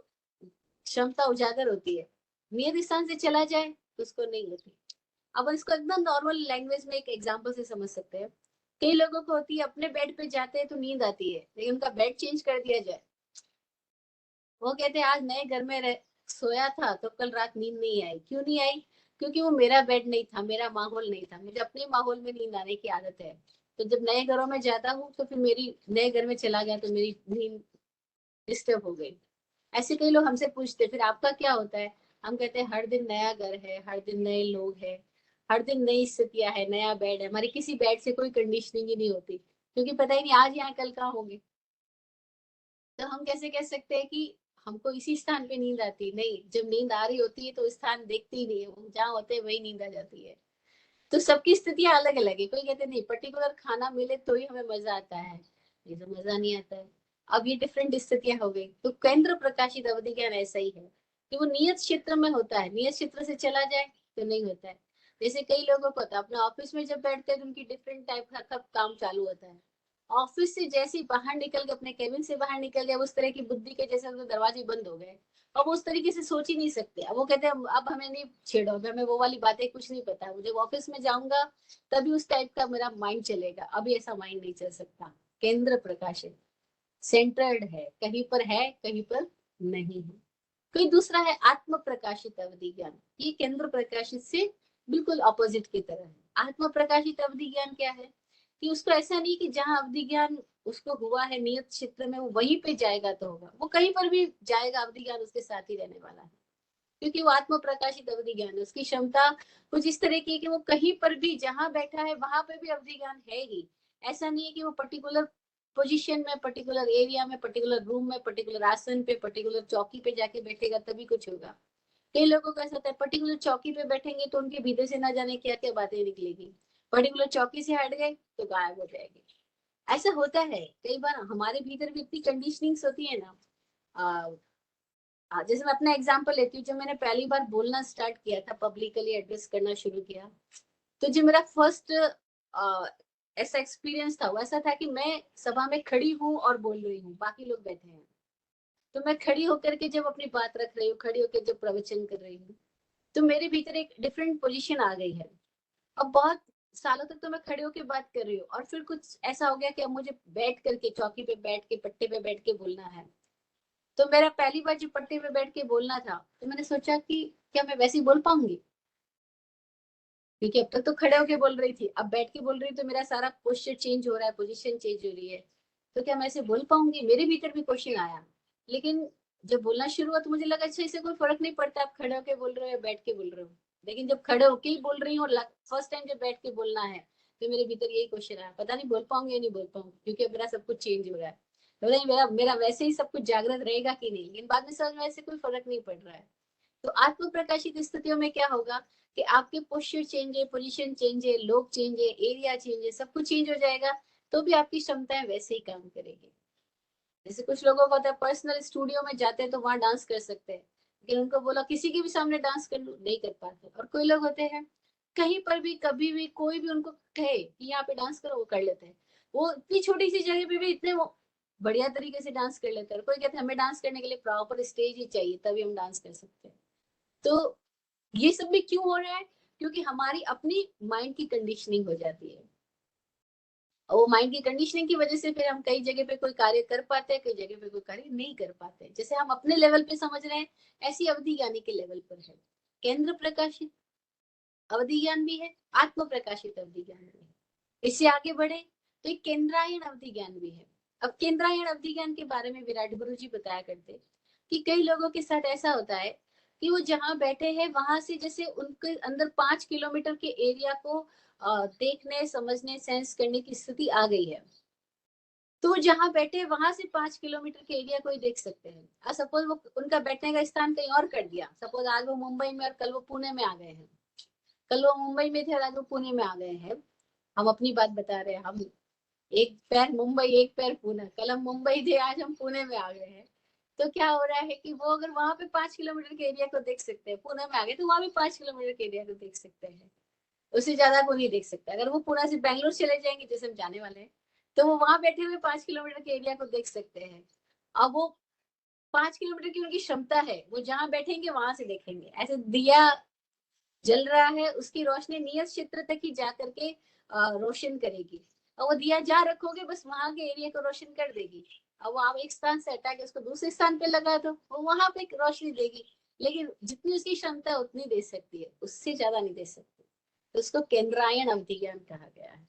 क्षमता उजागर होती है। नियत स्थान से चला जाए तो उसको नहीं होती। अब इसको एकदम नॉर्मल लैंग्वेज में एक एग्जांपल से समझ सकते हैं। कई लोगों को होती है अपने बेड पे जाते हैं तो नींद आती है, लेकिन उनका बेड चेंज कर दिया जाए, वो कहते हैं आज नए घर में सोया था तो कल रात नींद नहीं आई। क्यों नहीं आई? क्योंकि वो मेरा बेड नहीं था, मेरा माहौल नहीं था, मुझे अपने माहौल में नींद आने की आदत है। तो जब नए घरों में जाता हूँ तो फिर मेरी नए घर में चला गया तो मेरी नींद डिस्टर्ब हो गई। ऐसे कई लोग हमसे पूछते फिर आपका क्या होता है? हम कहते हैं हर दिन नया घर है, हर दिन नए लोग हैं, हर दिन नई स्थितियां है, नया बेड है, हमारी किसी बेड से कोई कंडीशनिंग ही नहीं होती, क्योंकि पता ही नहीं आज यहाँ कल कहाँ होंगे। तो हम कैसे कह सकते हैं कि हमको इसी स्थान पे नींद आती नहीं? जब नींद आ रही होती है तो स्थान देखते ही नहीं है, हम जहाँ होते हैं वही नींद आ जाती है। तो सबकी स्थितियां अलग अलग है। कोई कहते नहीं पर्टिकुलर खाना मिले तो ही हमें मजा आता है, ये तो मजा नहीं आता है। अब ये डिफरेंट स्थितियां हो गई। तो केंद्र प्रकाशित अवधि ज्ञान ऐसा ही है कि वो नियत क्षेत्र में होता है, नियत क्षेत्र से चला जाए तो नहीं होता है। जैसे कई लोगों को पता अपने ऑफिस में जब बैठते हैं तो उनकी डिफरेंट टाइप का काम चालू होता है। ऑफिस से जैसे ही बाहर निकल गए, अपने केबिन से बाहर निकल गए, उस तरह की बुद्धि के जैसे उनके दरवाजे बंद हो गए। अब उस तरीके से सोच ही नहीं सकते। अब वो कहते हैं अब हमें नहीं छेड़ो, अब हमें वो वाली बातें कुछ नहीं पता, मुझे ऑफिस में जाऊंगा तभी उस टाइप का मेरा माइंड चलेगा, अभी ऐसा माइंड नहीं चल सकता। केंद्र प्रकाशित, सेंटर्ड है, कहीं पर है कहीं पर नहीं है। कोई दूसरा है आत्म प्रकाशित अवधि ज्ञान। ये केंद्र प्रकाशित से बिल्कुल ऑपोजिट की तरह है। आत्म प्रकाशित अवधि ज्ञान क्या है कि उसको ऐसा नहीं कि जहां अवधि ज्ञान उसको हुआ है नियत क्षेत्र में वो वहीं पे जाएगा तो होगा, वो कहीं पर भी जाएगा, अवधि ज्ञान उसके साथ ही रहने वाला है, क्योंकि वो आत्म प्रकाशित अवधि ज्ञान है। उसकी क्षमता कुछ इस तरह की है कि वो कहीं पर भी जहां बैठा है वहां पे भी अवधि ज्ञान है ही। ऐसा नहीं है कि वो पर्टिकुलर पोजीशन में, पर्टिकुलर एरिया में, पर्टिकुलर रूम में, पर्टिकुलर आसन पे, पर्टिकुलर चौकी पे जाके बैठेगा तभी कुछ होगा। कई लोगों को ऐसा होता है पर्टिकुलर चौकी पे बैठेंगे तो उनके भीतर से ना जाने क्या क्या बातें निकलेगी, पर्टिकुलर चौकी से हट गए तो गायब हो जाएगी। ऐसा होता है कई बार हमारे भीतर भी इतनी कंडीशनिंग्स होती है ना। जैसे मैं अपना एग्जांपल लेती हूँ, जब मैंने पहली बार बोलना स्टार्ट किया था, पब्लिकली एड्रेस करना शुरू किया, तो जो मेरा फर्स्ट ऐसा एक्सपीरियंस था वो ऐसा था कि मैं सभा में खड़ी हूँ और बोल रही हूँ, बाकी लोग बैठे हैं। तो मैं खड़ी होकर के जब अपनी बात रख रही हूँ, खड़ी होकर जब प्रवचन कर रही हूँ, तो मेरे भीतर एक डिफरेंट पोजीशन आ गई है। अब बहुत सालों तक तो मैं खड़े होकर बात कर रही हूँ, और फिर कुछ ऐसा हो गया कि अब मुझे बैठ करके, चौकी पे बैठ के, पट्टे पे बैठ के बोलना है। तो मेरा पहली बार जो पट्टे पे बैठ के बोलना था, तो मैंने सोचा कि क्या मैं वैसे ही बोल पाऊंगी, क्योंकि अब तक तो खड़े होके बोल रही थी, अब बैठ के बोल रही, तो मेरा सारा पोस्चर चेंज हो रहा है, पोजीशन चेंज हो रही है, तो क्या मैं ऐसे बोल पाऊंगी? मेरे भीतर भी क्वेश्चन आया। लेकिन जब बोलना शुरू हुआ तो मुझे लगा अच्छा, इससे कोई फर्क नहीं पड़ता आप खड़े होके बोल रहे हो या बैठ के बोल रहे हो। लेकिन जब खड़े होके ही बोल रही हूँ, फर्स्ट टाइम जब बैठ के बोलना है, तो मेरे भीतर यही क्वेश्चन आया, पता नहीं बोल पाऊंगी या नहीं बोल पाऊंगी, क्योंकि मेरा सब कुछ चेंज हो रहा है। तो नहीं, मेरा मेरा वैसे ही सब कुछ जागृत रहेगा कि नहीं, लेकिन बाद में समझ में ऐसे कोई फर्क नहीं पड़ रहा है। तो आत्म प्रकाशित स्थितियों में क्या होगा कि आपके पोस्चर चेंज है, पोजीशन चेंज है, लोग चेंज है, एरिया चेंज है, सब कुछ चेंज हो जाएगा, तो भी आपकी क्षमताएं वैसे ही काम करेगी। जैसे कुछ लोगों को होता है पर्सनल स्टूडियो में जाते हैं तो वहां डांस कर सकते हैं, लेकिन उनको बोला किसी के भी सामने डांस कर लो, नहीं कर पाते। और कोई लोग होते हैं कहीं पर भी, कभी भी, कोई भी उनको कहे कि यहाँ पे डांस करो, वो कर लेते हैं। वो इतनी छोटी सी जगह पे भी इतने वो बढ़िया तरीके से डांस कर लेते हैं। कोई कहते हैं हमें डांस करने के लिए प्रॉपर स्टेज ही चाहिए, तभी हम डांस कर सकते हैं। तो ये सब भी क्यों हो रहा है? क्योंकि हमारी अपनी माइंड की कंडीशनिंग हो जाती है, और वो माइंड की कंडीशनिंग की वजह से फिर हम कई जगह पे कोई कार्य कर पाते हैं, कई जगह पे कोई कार्य नहीं कर पाते। जैसे हम अपने लेवल पे समझ रहे हैं, ऐसी अवधि ज्ञानी के लेवल पर है केंद्र प्रकाशित अवधि ज्ञान भी है, आत्म प्रकाशित अवधि ज्ञान भी है। इससे आगे बढ़े तो एक केंद्रायण अवधि ज्ञान भी है। अब केंद्रायण अवधि ज्ञान के बारे में विराट गुरु जी बताया करते कि कई लोगों के साथ ऐसा होता है कि वो जहाँ बैठे हैं वहां से जैसे उनके अंदर 5 किलोमीटर के एरिया को देखने, समझने, सेंस करने की स्थिति आ गई है। तो जहाँ बैठे वहां से 5 किलोमीटर के एरिया को ही देख सकते हैं। सपोज वो उनका बैठने का स्थान कहीं और कर दिया, सपोज आज वो मुंबई में और कल वो पुणे में आ गए हैं, कल वो मुंबई में थे और आज वो पुणे में आ गए हैं। हम अपनी बात बता रहे हैं, हम एक पैर मुंबई, एक पैर पुणे, कल हम मुंबई थे, आज हम पुणे में आ गए हैं। तो क्या हो रहा है कि वो अगर वहां पे 5 किलोमीटर के एरिया को देख सकते हैं, पुणे में आ गए तो वहां भी 5 किलोमीटर के एरिया को देख सकते हैं, उससे ज्यादा को नहीं देख सकता। अगर वो पुणे से बैंगलोर चले जाएंगे, जैसे हम जाने वाले हैं, तो वो वहां बैठे हुए 5 किलोमीटर के एरिया को देख सकते हैं। अब वो 5 किलोमीटर की उनकी क्षमता है, वो जहां बैठेंगे वहां से देखेंगे। ऐसे दिया जल रहा है, उसकी रोशनी नियत क्षेत्र तक ही जा करके रोशन करेगी, और वो दिया जा रखोगे बस वहां के एरिया को रोशन कर देगी। अब वो आप एक स्थान से हटा के उसको दूसरे स्थान पे लगा दो, वो वहां पे रोशनी देगी, लेकिन जितनी उसकी क्षमता है उतनी दे सकती है, उससे ज्यादा नहीं दे सकती। तो उसको केंद्रायन अवधि ज्ञान कहा गया है।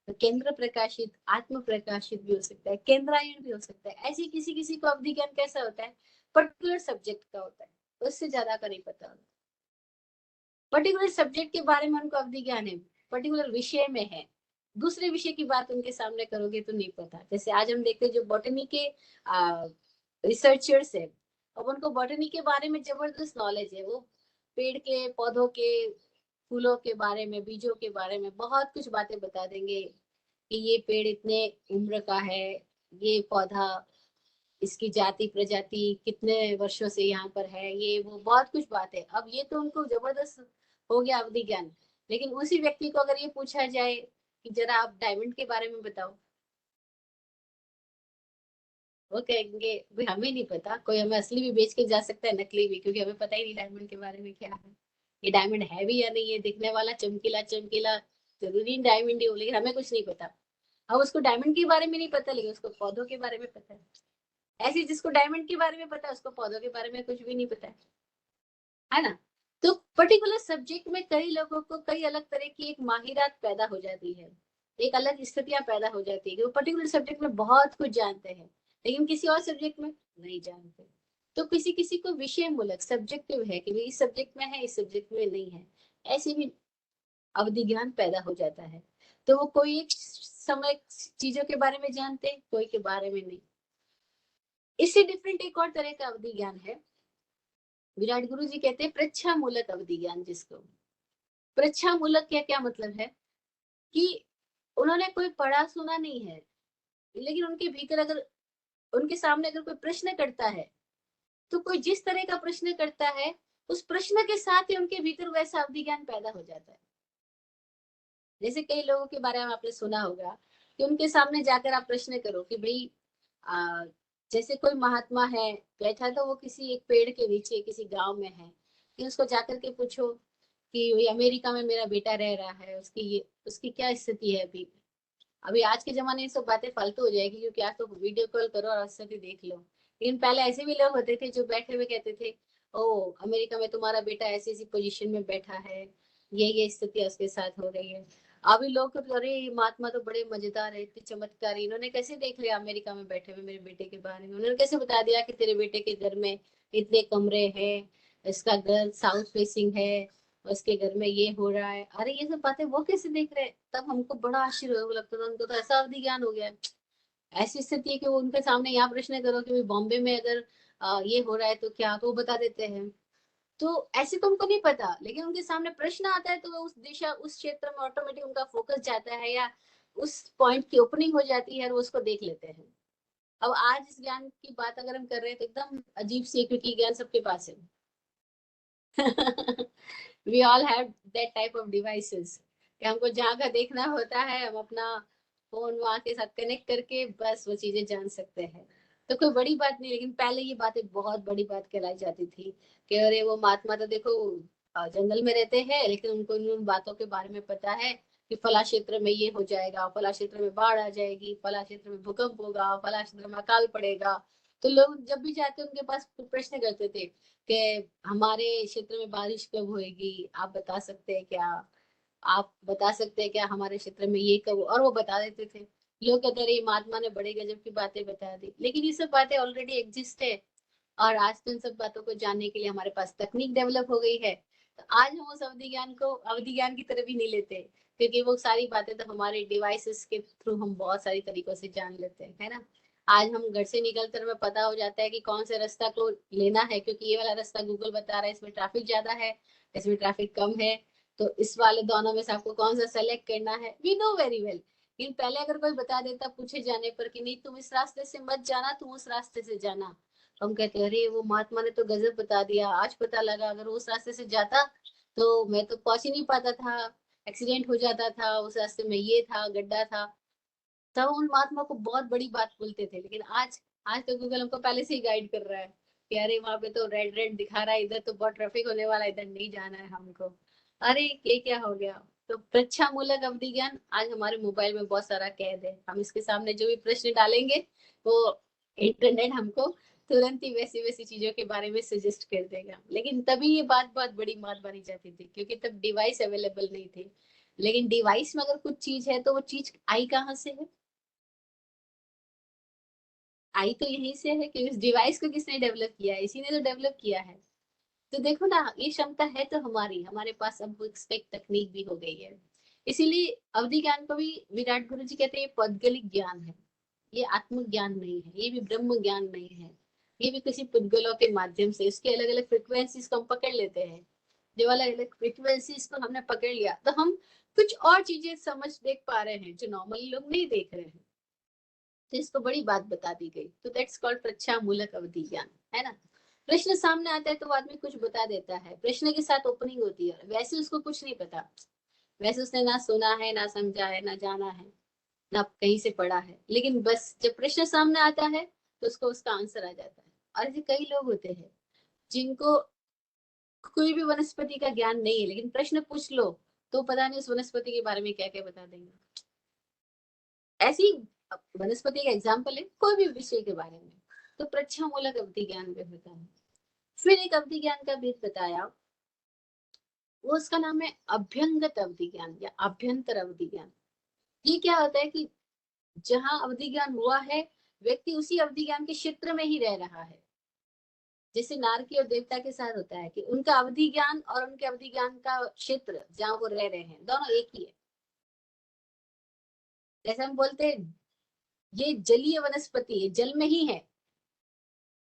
तो केंद्र प्रकाशित, आत्म प्रकाशित भी हो सकता है, केंद्रायन भी हो सकता है। ऐसी किसी किसी को अवधि ज्ञान कैसा होता है, पर्टिकुलर सब्जेक्ट का होता है, उससे ज्यादा का नहीं पता होता। पर्टिकुलर सब्जेक्ट के बारे में उनको अवधि ज्ञान है, पर्टिकुलर विषय में है, दूसरे विषय की बात उनके सामने करोगे तो नहीं पता। जैसे आज हम देखते हैं जो बॉटनी के रिसर्चर्स है, अब उनको बॉटनी के बारे में जबरदस्त नॉलेज है, वो पेड़ के, पौधों के, फूलों के बारे में, बीजों के बारे में बहुत कुछ बातें बता देंगे कि ये पेड़ इतने उम्र का है, ये पौधा, इसकी जाति प्रजाति कितने वर्षों से यहाँ पर है, ये वो बहुत कुछ बात है। अब ये तो उनको जबरदस्त हो गया अवधि ज्ञान। लेकिन उसी व्यक्ति को अगर ये पूछा जाए कि जरा आप डायमंड के बारे में बताओ, वो कहेंगे भाई हमें नहीं पता, कोई हमें असली भी बेच के जा सकता है, नकली भी, क्योंकि हमें पता ही नहीं डायमंड के बारे में क्या है, ये डायमंड है भी या नहीं है, दिखने वाला चमकीला चमकीला जरूरी डायमंड ही हो, लेकिन हमें कुछ नहीं पता। अब उसको डायमंड के बारे में नहीं पता, लेकिन उसको पौधों के बारे में पता है। ऐसे जिसको डायमंड के बारे में पता है, उसको पौधों के बारे में कुछ भी नहीं पता है ना। तो पर्टिकुलर सब्जेक्ट में कई लोगों को कई अलग तरह की एक माहिरात पैदा हो जाती है, एक अलग स्थितियां पैदा हो जाती है कि वो पर्टिकुलर सब्जेक्ट में बहुत कुछ जानते हैं, लेकिन किसी और सब्जेक्ट में नहीं जानते। तो किसी किसी को विषय मूलक सब्जेक्टिव है कि इस सब्जेक्ट में है, इस सब्जेक्ट में नहीं है, ऐसी भी अवधि ज्ञान पैदा हो जाता है। तो वो कोई एक समय चीजों के बारे में जानते हैं, कोई के बारे में नहीं। इससे डिफरेंट एक और तरह का अवधि ज्ञान है, विराट गुरु जी कहते हैं परीक्षा मूलक अवधि ज्ञान। जिसको परीक्षा मूलक क्या क्या मतलब है कि उन्होंने कोई पढ़ा सुना नहीं है, लेकिन उनके भीतर अगर, उनके सामने अगर कोई प्रश्न करता है, तो कोई जिस तरह का प्रश्न करता है, उस प्रश्न के साथ ही उनके भीतर वैसा अवधि ज्ञान पैदा हो जाता है। जैसे कई लोगों के बारे में आपने सुना होगा कि उनके सामने जाकर आप प्रश्न करो कि भाई आ, जैसे कोई महात्मा है बैठा, तो वो किसी एक पेड़ के नीचे किसी गांव में है, कि उसको जाकर के पूछो कि भाई अमेरिका में मेरा बेटा रह रहा है, उसकी क्या स्थिति है अभी। अभी आज के जमाने में सब बातें फालतू हो जाएगी, क्योंकि आज तो वीडियो कॉल करो और स्थिति देख लो। लेकिन पहले ऐसे भी लोग होते थे जो बैठे हुए कहते थे, ओ अमेरिका में तुम्हारा बेटा ऐसी ऐसी पोजीशन में बैठा है, ये स्थिति उसके साथ हो रही है। अभी लोग तो, अरे ये महात्मा तो बड़े मजेदार है, इतने चमत्कारी, इन्होंने कैसे देख लिया अमेरिका में बैठे हुए मेरे बेटे के बारे में, उन्होंने कैसे बता दिया कि तेरे बेटे के घर में इतने कमरे हैं, इसका घर साउथ फेसिंग है, उसके घर में ये हो रहा है। अरे ये सब बातें वो कैसे देख रहे हैं? तब हमको बड़ा आश्चर्य लगता था, उनको तो ऐसा अवधि ज्ञान हो गया है। ऐसी स्थिति है कि वो उनके सामने यहाँ प्रश्न करो कि भाई बॉम्बे में अगर ये हो रहा है तो क्या, तो वो बता देते हैं। तो ऐसे तो उनको नहीं पता, लेकिन उनके सामने प्रश्न आता है तो वो उस दिशा उस क्षेत्र में ऑटोमेटिक उनका फोकस जाता है, या उस पॉइंट की ओपनिंग हो जाती है और वो उसको देख लेते हैं। अब आज इस ज्ञान की बात अगर हम कर रहे हैं तो एकदम अजीब सी है, क्योंकि ज्ञान सबके पास है। We all have that type of devices, कि हमको जहाँ का देखना होता है हम अपना फोन वहाँ के साथ कनेक्ट करके बस वो चीजें जान सकते हैं। तो कोई बड़ी बात नहीं, लेकिन पहले ये बात एक बहुत बड़ी बात कहलाई जाती थी कि अरे वो महात्मा तो देखो जंगल में रहते हैं, लेकिन उनको इन बातों के बारे में पता है कि फला क्षेत्र में ये हो जाएगा, फला क्षेत्र में बाढ़ आ जाएगी, फला क्षेत्र में भूकंप होगा, फला क्षेत्र में अकाल पड़ेगा। तो लोग जब भी जाते उनके पास प्रश्न करते थे कि हमारे क्षेत्र में बारिश कब होएगी, आप बता सकते हैं क्या, आप बता सकते हैं क्या हमारे क्षेत्र में ये कब, और वो बता देते थे। लोग कहते रहे महात्मा ने बड़े गजब की बातें बता दी, लेकिन ये सब बातें ऑलरेडी एग्जिस्ट है। और आज तो इन सब बातों को जानने के लिए हमारे पास तकनीक डेवलप हो गई है। तो आज हम उस अवधि ज्ञान की तरफ ही नहीं लेते, क्योंकि वो सारी बातें तो हमारे डिवाइसेस के थ्रू हम बहुत सारी तरीकों से जान लेते हैं, है ना। आज हम घर से निकलते हमें पता हो जाता है कि कौन से रास्ता को लेना है, क्योंकि ये वाला रास्ता गूगल बता रहा है इसमें ट्रैफिक ज्यादा है, इसमें ट्रैफिक कम है, तो इस वाले दोनों में से आपको कौन सा सेलेक्ट करना है, वी नो वेरी वेल। लेकिन पहले अगर कोई बता देता पूछे जाने पर कि नहीं तुम इस रास्ते से मत जाना, तुम उस रास्ते से जाना, हम कहते हैं अरे वो महात्मा ने तो गजब बता दिया, आज पता लगा अगर उस रास्ते से जाता तो मैं तो पहुंच ही नहीं पाता था, एक्सीडेंट हो जाता था, उस रास्ते में ये था, गड्ढा था। तब उन महात्मा को बहुत बड़ी बात बोलते थे, लेकिन आज आज तो गूगल हमको पहले से ही गाइड कर रहा है कि अरे वहां पे तो रेड रेड दिखा रहा है, इधर तो बहुत ट्रैफिक होने वाला है, इधर नहीं जाना है हमको। अरे ये क्या हो गया। तो परीक्षा मूलक अवधि ज्ञान आज हमारे मोबाइल में बहुत सारा कैद है, हम इसके सामने जो भी प्रश्न डालेंगे वो इंटरनेट हमको तुरंत ही वैसी वैसी चीजों के बारे में सजेस्ट कर देगा। लेकिन तभी ये बात बहुत बड़ी बात बनी जाती थी, क्योंकि तब डिवाइस अवेलेबल नहीं थे। लेकिन डिवाइस में अगर कुछ चीज है तो वो चीज आई कहाँ से है? आई तो यहीं से है कि इस डिवाइस को किसने डेवलप किया है, इसी ने तो डेवलप किया है। तो देखो ना, ये क्षमता है तो हमारी, हमारे पास अब इसका एक तकनीक भी हो गई है। इसीलिए अवधि ज्ञान को भी विराट गुरु जी कहते हैं ये पौद्गलिक ज्ञान है, ये आत्म ज्ञान नहीं है, ये भी ब्रह्म ज्ञान नहीं है। ये भी किसी पुद्गलों के माध्यम से इसके अलग अलग फ्रिक्वेंसीज को हम पकड़ लेते हैं। जो अलग अलग फ्रिक्वेंसीज को हमने पकड़ लिया तो हम कुछ और चीजें समझ देख पा रहे हैं जो नॉर्मली लोग नहीं देख रहे हैं। तो इसको बड़ी बात बता दी गई, तो दैट्स कॉल्ड परीक्षा मूलक अवधि ज्ञान, है ना। प्रश्न सामने आता है तो वो आदमी कुछ बता देता है, प्रश्न के साथ ओपनिंग होती है, वैसे उसको कुछ नहीं पता, वैसे उसने ना सुना है, ना समझा है, ना जाना है, ना कहीं से पढ़ा है, लेकिन बस जब प्रश्न सामने आता है तो उसको उसका आंसर आ जाता है। और ऐसे कई लोग होते हैं जिनको कोई भी वनस्पति का ज्ञान नहीं है, लेकिन प्रश्न पूछ लो तो पता नहीं उस वनस्पति के बारे में क्या क्या बता देंगे। ऐसी वनस्पति का एग्जाम्पल है, कोई भी विषय के बारे में। तो परीक्षा मूलक अवधि ज्ञान भी होता है। फिर एक अवधि ज्ञान का भेद बताया, वो उसका नाम है अभ्यंगत अवधि ज्ञान या अभ्यंतर अवधि ज्ञान। ये क्या होता है कि जहां अवधि ज्ञान हुआ है, व्यक्ति उसी अवधि ज्ञान के क्षेत्र में ही रह रहा है। जैसे नारकी और देवता के साथ होता है कि उनका अवधि ज्ञान और उनके अवधि ज्ञान का क्षेत्र जहाँ वो रह रहे हैं दोनों एक ही है। जैसे हम बोलते हैं ये जलीय वनस्पति है, जल में ही है,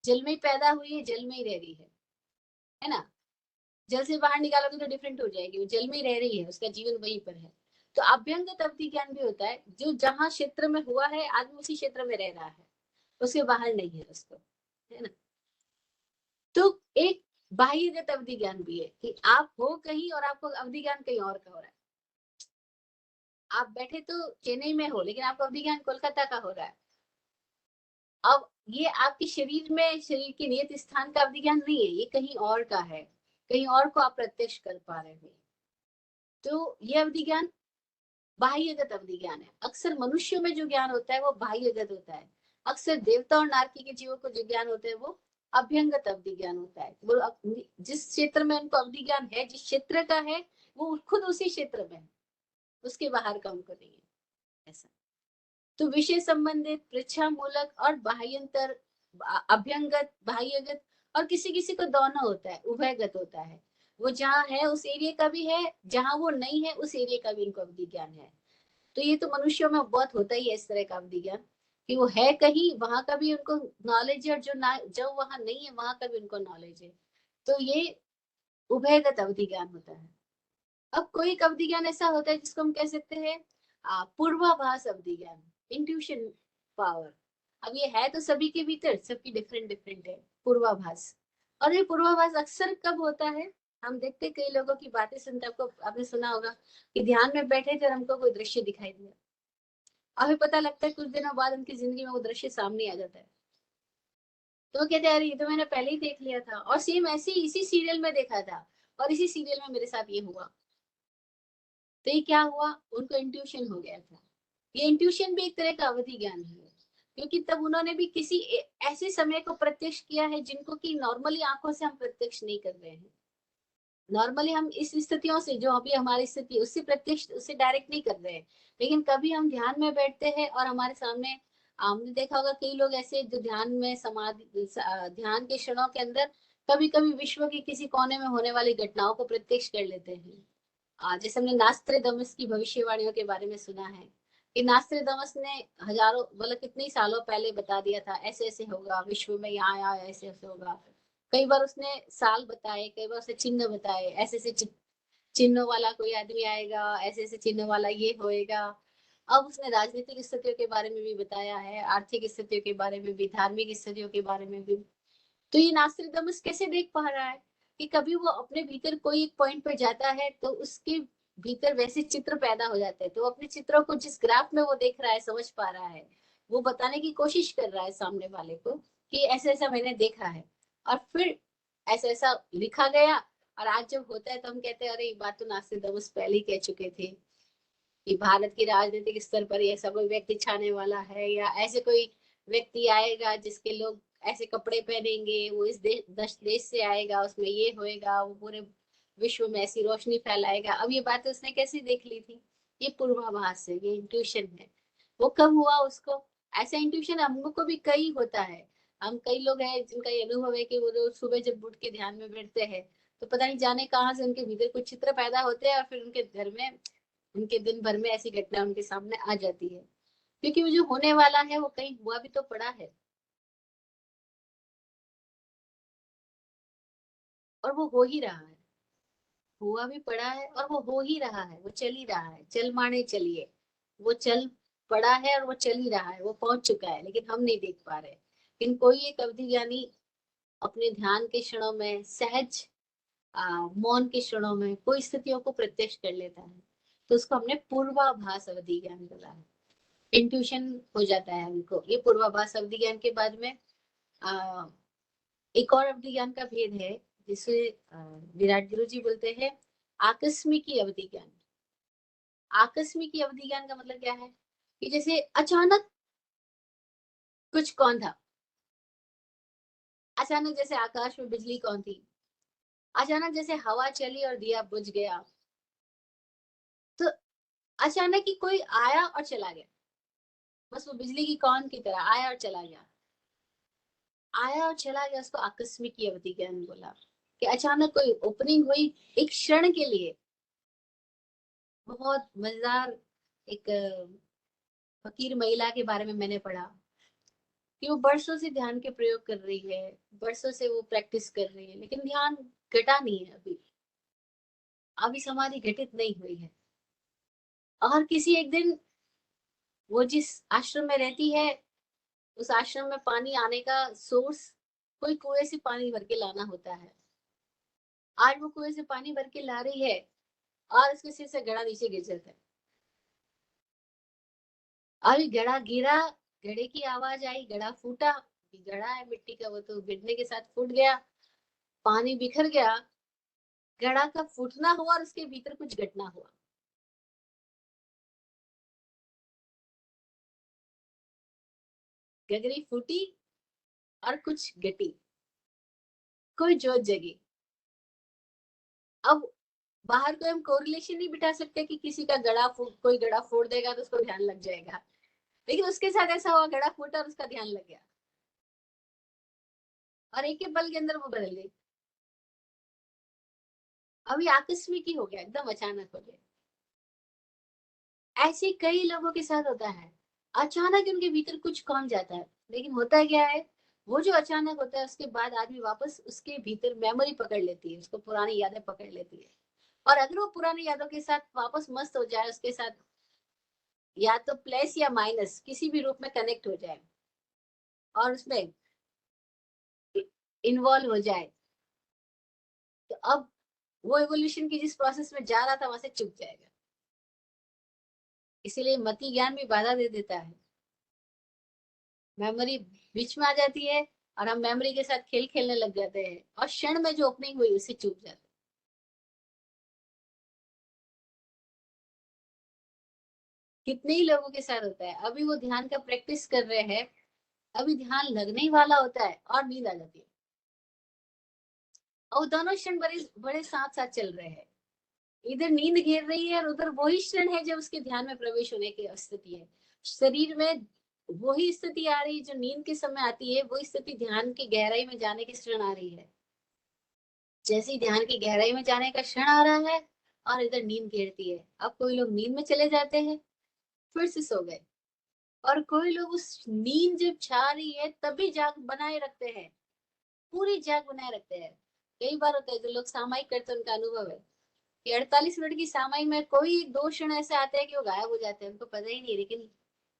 जल में ही पैदा हुई है, जल में ही रह रही है ना। जल से बाहर निकालोगे तो डिफरेंट हो जाएगी, वो जल में ही रह रही है, उसका जीवन वहीं पर है। तो अभ्यंगत अवधि ज्ञान भी होता है, जो जहां क्षेत्र में हुआ है आदमी उसी क्षेत्र में रह रहा है, उसके बाहर नहीं है उसको, है ना। तो एक बाह्यगत अवधि ज्ञान भी है कि आप हो कहीं और आपको अवधि ज्ञान कहीं और का हो रहा है। आप बैठे तो चेन्नई में हो, लेकिन आपको अवधि ज्ञान कोलकाता का हो रहा है। अब ये आपके शरीर में, शरीर के नियत स्थान का अवधि ज्ञान नहीं है, ये कहीं और का है, कहीं और को आप प्रत्यक्ष कर पा रहे हैं। तो ये अवधि ज्ञान बाह्यगत अवधि ज्ञान है। अक्सर मनुष्यों में जो ज्ञान होता है वो बाह्यगत होता है। अक्सर देवता और नारकी के जीवों को जो ज्ञान होता है वो अभ्यंगत अवधि ज्ञान होता है। वो जिस क्षेत्र में उनको अवधि ज्ञान है, जिस क्षेत्र का है, वो खुद उसी क्षेत्र में है, उसके बाहर का उनको नहीं है ऐसा। तो विषय संबंधित, परीक्षा मूलक और बाह्यंतर, अभ्यंगत, बाह्यगत, और किसी किसी को दोनों होता है, उभयगत होता है। वो जहाँ है उस एरिया का भी है, जहाँ वो नहीं है उस एरिया का भी इनको अवधि ज्ञान है। तो ये तो मनुष्यों में बहुत होता ही है इस तरह का अवधि ज्ञान, कि वो है कहीं वहां का भी उनको नॉलेज है, और जो वहां नहीं है वहां का भी उनको नॉलेज है। तो ये उभयगत अवधि ज्ञान होता है। अब कोई एक अवधि ज्ञान ऐसा होता है जिसको हम कह सकते हैं पूर्वाभास अवधि ज्ञान, इंट्यूशन पावर। अब ये है तो सभी के भीतर, सबकी डिफरेंट डिफरेंट है पूर्वाभास। और ये पूर्वाभास अक्सर कब होता है, हम देखते कई लोगों की बातें सुनते, आपको आपने सुना होगा कि ध्यान में बैठे थे और हमको कोई दृश्य दिखाई दिया, अभी पता लगता है कुछ दिनों बाद उनकी जिंदगी में वो दृश्य सामने आ जाता है। तो वो कहते हैं अरे ये तो मैंने पहले ही देख लिया था, और सेम ऐसे ही इसी सीरियल में देखा था, और इसी सीरियल में मेरे साथ ये हुआ। तो ये क्या हुआ, उनको इंट्यूशन हो गया था। ये इंट्यूशन भी एक तरह का अवधि ज्ञान है, क्योंकि तब उन्होंने भी किसी ऐसे समय को प्रत्यक्ष किया है जिनको कि नॉर्मली आंखों से हम प्रत्यक्ष नहीं कर रहे हैं। नॉर्मली हम इस स्थितियों से, जो अभी हमारी स्थिति, उससे प्रत्यक्ष, उससे डायरेक्ट नहीं कर रहे हैं। लेकिन कभी हम ध्यान में बैठते हैं और हमारे सामने, हमने देखा होगा कई लोग ऐसे जो ध्यान में समाधि, ध्यान के क्षणों के अंदर कभी कभी विश्व के किसी कोने में होने वाली घटनाओं को प्रत्यक्ष कर लेते हैं। जैसे हमने नास्त्रेदमस की भविष्यवाणियों के बारे में सुना है कि नास्त्रेदमस ने हजारों, मतलब कितने सालों पहले बता दिया था ऐसे ऐसे होगा, विश्व में यहाँ यहाँ ऐसे ऐसे होगा। कई बार उसने साल बताए, कई बार उसने चिन्ह बताए, ऐसे ऐसे चिन्हों वाला कोई आदमी आएगा, ऐसे ऐसे चिन्ह वाला ये होएगा। अब उसने राजनीतिक स्थितियों के बारे में भी बताया है, आर्थिक स्थितियों के बारे में भी, धार्मिक स्थितियों के बारे में भी। तो ये नास्त्रेदमस कैसे देख पा रहा है कि कभी वो अपने भीतर कोई एक पॉइंट पर जाता है तो उसके भीतर वैसे चित्र पैदा हो जाते हैं, तो वो अपने चित्रों को जिस ग्राफ में वो देख रहा है, समझ पा रहा है, वो बताने की कोशिश कर रहा है सामने वाले को कि ऐसा ऐसा मैंने देखा है, और फिर ऐसा ऐसा लिखा गया। और आज जब होता है तो हम कहते हैं अरे ये बात तो नास्त्रेदमस पहले ही कह चुके थे कि भारत की राजनीतिक स्तर पर ऐसा कोई व्यक्ति छाने वाला है, या ऐसे कोई व्यक्ति आएगा जिसके लोग ऐसे कपड़े पहनेंगे, वो इस देश से आएगा, उसमें ये होएगा, वो पूरे विश्व में ऐसी रोशनी फैलाएगा। अब ये बात उसने कैसे देख ली थी, ये पूर्वाभास है, ये इंट्यूशन है। वो कब हुआ उसको, ऐसा इंट्यूशन हमको भी कई होता है। हम कई लोग हैं जिनका ये अनुभव है कि वो रोज सुबह जब उठ के ध्यान में बैठते हैं तो पता नहीं जाने कहाँ से उनके भीतर कुछ चित्र पैदा होते हैं, और फिर उनके घर में, उनके दिन भर में ऐसी घटना उनके सामने आ जाती है, क्योंकि वो जो होने वाला है वो कहीं हुआ भी तो पड़ा है, और वो हो ही रहा है। हुआ भी पड़ा है और वो हो ही रहा है, वो चल ही रहा है, चल माने चलिए। वो चल पड़ा है और वो चल ही रहा है, वो पहुंच चुका है, लेकिन हम नहीं देख पा रहे। लेकिन कोई एक अवधि ज्ञानी अपने ध्यान के क्षणों में, सहज मौन के क्षणों में कोई स्थितियों को प्रत्यक्ष कर लेता है, तो उसको हमने पूर्वाभास अवधि ज्ञान बोला है। इंट्यूशन हो जाता है हमको। ये पूर्वाभास अवधि ज्ञान के बाद में आ, एक और अवधि ज्ञान का भेद है, जिसे विराट गुरु जी बोलते हैं आकस्मिकी अवधि ज्ञान। आकस्मिकी अवधि ज्ञान का मतलब क्या है कि जैसे अचानक कुछ कौन था, अचानक जैसे आकाश में बिजली कौन थी, अचानक जैसे हवा चली और दिया बुझ गया, तो अचानक ही कोई आया और चला गया, बस वो बिजली की कौन की तरह आया और चला गया। आया और चला गया, उसको आकस्मिकी अवधि ज्ञान बोला। कि अचानक कोई ओपनिंग हुई एक क्षण के लिए। बहुत मजेदार एक फकीर महिला के बारे में मैंने पढ़ा कि वो बरसों से ध्यान के प्रयोग कर रही है, बरसों से वो प्रैक्टिस कर रही है, लेकिन ध्यान घटा नहीं है अभी, अभी समाधि घटित नहीं हुई है। और किसी एक दिन वो जिस आश्रम में रहती है, उस आश्रम में पानी आने का सोर्स कोई कुएं से पानी भर के लाना होता है। आज वो कुएं से पानी भर के ला रही है और उसके सिर से घड़ा नीचे गिर जाता है। अभी घड़ा गिरा, घड़े की आवाज आई, घड़ा फूटा। घड़ा है मिट्टी का, वो तो गिरने के साथ फूट गया, पानी बिखर गया। घड़ा का फूटना हुआ और उसके भीतर कुछ घटना हुआ। गगरी फूटी और कुछ घटी, कोई जोत जगी। अब बाहर को हम कोरिलेशन नहीं बिठा सकते कि किसी का कोई घड़ा फोड़ देगा तो उसको ध्यान लग जाएगा, लेकिन उसके साथ ऐसा हुआ, घड़ा फूटा और उसका ध्यान लग गया और एक ही पल के अंदर वो बदल गई। अभी आकस्मिक ही हो गया, एकदम अचानक हो गया। ऐसे कई लोगों के साथ होता है, अचानक उनके भीतर कुछ कम जाता है, लेकिन होता क्या है, वो जो अचानक होता है उसके बाद आदमी वापस उसके भीतर मेमोरी पकड़ लेती है, उसको पुरानी यादें पकड़ लेती है। और अगर वो पुरानी यादों के साथ वापस मस्त हो जाए, उसके साथ या तो प्लस या माइनस किसी भी रूप में कनेक्ट हो जाए और उसमें इन्वॉल्व हो जाए, तो अब वो एवोल्यूशन की जिस प्रोसेस में जा रहा था वहां से चुक जाएगा। इसीलिए मति ज्ञान भी बाधा दे देता है, मेमोरी बीच में आ जाती है और हम मेमोरी के साथ खेल खेलने लग जाते हैं और क्षण में जो ओपनिंग हुई उसे चूक जाते हैं। कितने ही लोगों के साथ होता है, अभी वो ध्यान का प्रैक्टिस कर रहे हैं, अभी ध्यान लगने ही वाला होता है और नींद आ जाती है, और दोनों क्षण बड़े बड़े साथ साथ चल रहे हैं। इधर नींद घेर रही है और उधर वही क्षण है जब उसके ध्यान में प्रवेश होने की स्थिति है। शरीर में वही स्थिति आ रही है जो नींद के समय आती है, वही स्थिति ध्यान की गहराई में जाने के क्षण आ रही है। जैसे ही ध्यान की गहराई में जाने का क्षण आ रहा है और इधर नींद घेरती है, अब कोई लोग नींद में चले जाते हैं, फिर से सो गए। और कोई लोग उस नींद जब छा रही है तभी जाग बनाए रखते हैं, पूरी जाग बनाए रखते हैं। कई बार होता है जो लोग सामायिक करते हैं, उनका अनुभव है कि 48 मिनट की सामायिक में कोई दो क्षण ऐसे आते हैं कि वो गायब हो जाते हैं, उनको पता ही नहीं, लेकिन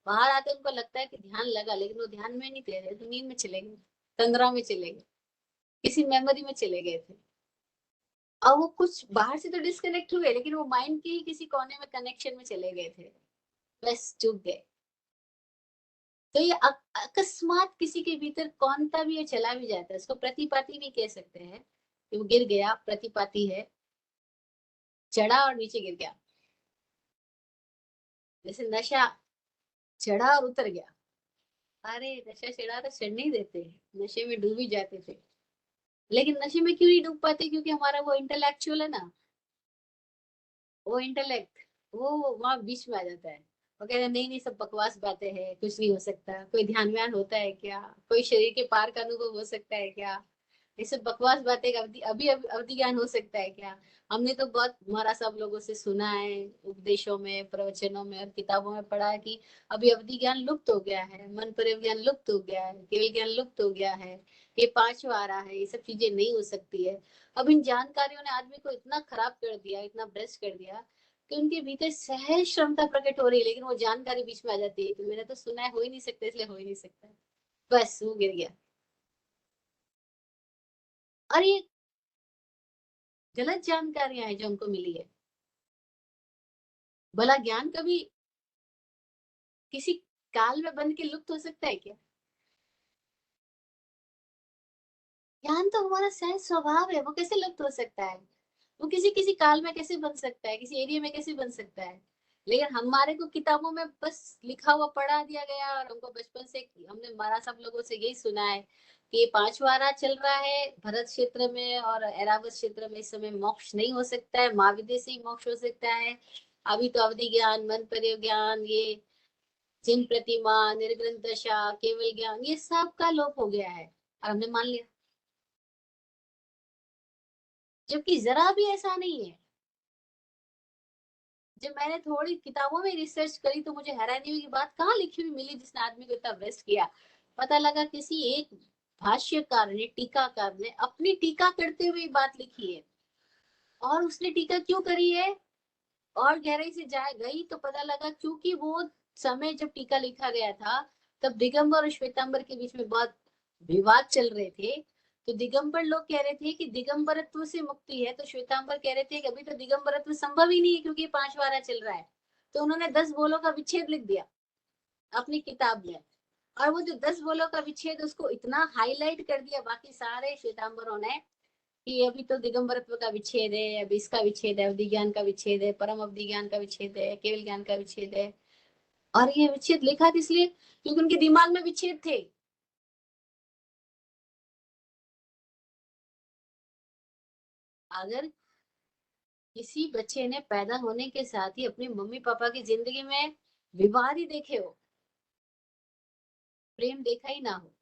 बाहर आते उनको लगता है कि ध्यान लगा, लेकिन वो ध्यान में नहीं थे रहे, तो नींद में चले गए, तंद्रा में चले गए, किसी मेमोरी में चले गए थे। और वो कुछ बाहर से तो डिस्कनेक्ट हुए, लेकिन वो माइंड के ही किसी कोने में कनेक्शन में चले गए थे, बस चुप गए। तो ये अकस्मात किसी के भीतर कौनता भी है, चला भी जाता है, इसको प्रतिपाती भी कह सकते हैं कि वो गिर गया, प्रतिपाती है, चढ़ा और नीचे गिर गया। जैसे नशा, चढ़ा और उतर गया। अरे नशा चढ़ा तो चढ़ने ही देते, नशे में डूब ही जाते थे, लेकिन नशे में क्यों नहीं डूब पाते, क्योंकि हमारा वो इंटेलेक्चुअल है ना, वो इंटेलेक्ट, वो वहां बीच में आ जाता है। वो कहते हैं नहीं नहीं सब बकवास बातें हैं, कुछ नहीं हो सकता, कोई ध्यान व्यान होता है क्या, कोई शरीर के पार का अनुभव हो सकता है क्या, ये सब बकवास बातें, अवधि ज्ञान हो सकता है क्या। हमने तो बहुत हमारा सब लोगों से सुना है, उपदेशों में, प्रवचनों में और किताबों में पढ़ा है कि अभी अवधि ज्ञान लुप्त हो गया है, मन पर ज्ञान लुप्त हो गया है, केवल ज्ञान लुप्त हो गया है, ये पांचवा आ रहा है, ये सब चीजें नहीं हो सकती है। अब इन जानकारियों ने आदमी को इतना खराब कर दिया, इतना भ्रष्ट कर दिया कि उनके भीतर सहज क्षमता प्रकट हो रही है, लेकिन वो जानकारी बीच में आ जाती है कि मैंने तो सुना है, हो ही नहीं सकता, इसलिए हो ही नहीं सकता, बस वो गिर गया। और ये गलत जानकारियां हैं जो हमको मिली है। भला ज्ञान कभी किसी काल में बन के लुप्त हो सकता है क्या? ज्ञान तो हमारा सहज स्वभाव है, वो कैसे लुप्त हो सकता है? वो किसी किसी काल में कैसे बन सकता है, किसी एरिया में कैसे बन सकता है? लेकिन हमारे को किताबों में बस लिखा हुआ पढ़ा दिया गया, और हमको बचपन से हमने हमारा सब लोगों से यही सुना है कि ये पांचवारा चल रहा है भरत क्षेत्र में और ऐरावत क्षेत्र में, इस समय मोक्ष नहीं हो सकता है, महाविद्या से ही मोक्ष हो सकता है। अभी तो अवधि ज्ञान, मन पर ज्ञान, ये जिन प्रतिमा, निर्ग्रंथ दशा, केवल ज्ञान, ये सब का लोप हो गया है और हमने मान लिया, जबकि जरा भी ऐसा नहीं है। जब मैंने थोड़ी किताबों में रिसर्च करी तो मुझे हैरानी हुई कि बात कहाँ लिखी हुई मिली जिसने आदमी को इतना वेस्ट किया। पता लगा किसी एक भाष्यकार ने, टीकाकार ने अपनी टीका करते हुए बात लिखी है। और उसने टीका क्यों करी है, और गहराई से जाए गई तो पता लगा क्योंकि वो समय जब टीका लिखा गया था तब दिगंबर और श्वेतांबर के बीच में बहुत विवाद चल रहे थे, तो दिगंबर लोग कह रहे थे कि दिगंबरत्व से मुक्ति है, तो श्वेतांबर कह रहे थे कि अभी तो दिगंबरत्व संभव ही नहीं है क्योंकि 5 वारा चल रहा है। तो उन्होंने 10 बोलों का विच्छेद लिख दिया अपनी किताब में, और वो जो 10 बोलों का विच्छेद उसको इतना हाईलाइट कर दिया बाकी सारे श्वेतांबरों ने कि अभी तो दिगंबरत्व का विच्छेद है, अभी इसका विच्छेद है, अवधि ज्ञान का विच्छेद है, परम अवधि ज्ञान का विच्छेद है, केवल ज्ञान का विच्छेद है। और ये विच्छेद लिखा था इसलिए क्योंकि उनके दिमाग में विच्छेद थे। अगर किसी बच्चे ने पैदा होने के साथ ही अपनी मम्मी पापा की जिंदगी में विवाद ही देखे हो, प्रेम देखा ही ना हो,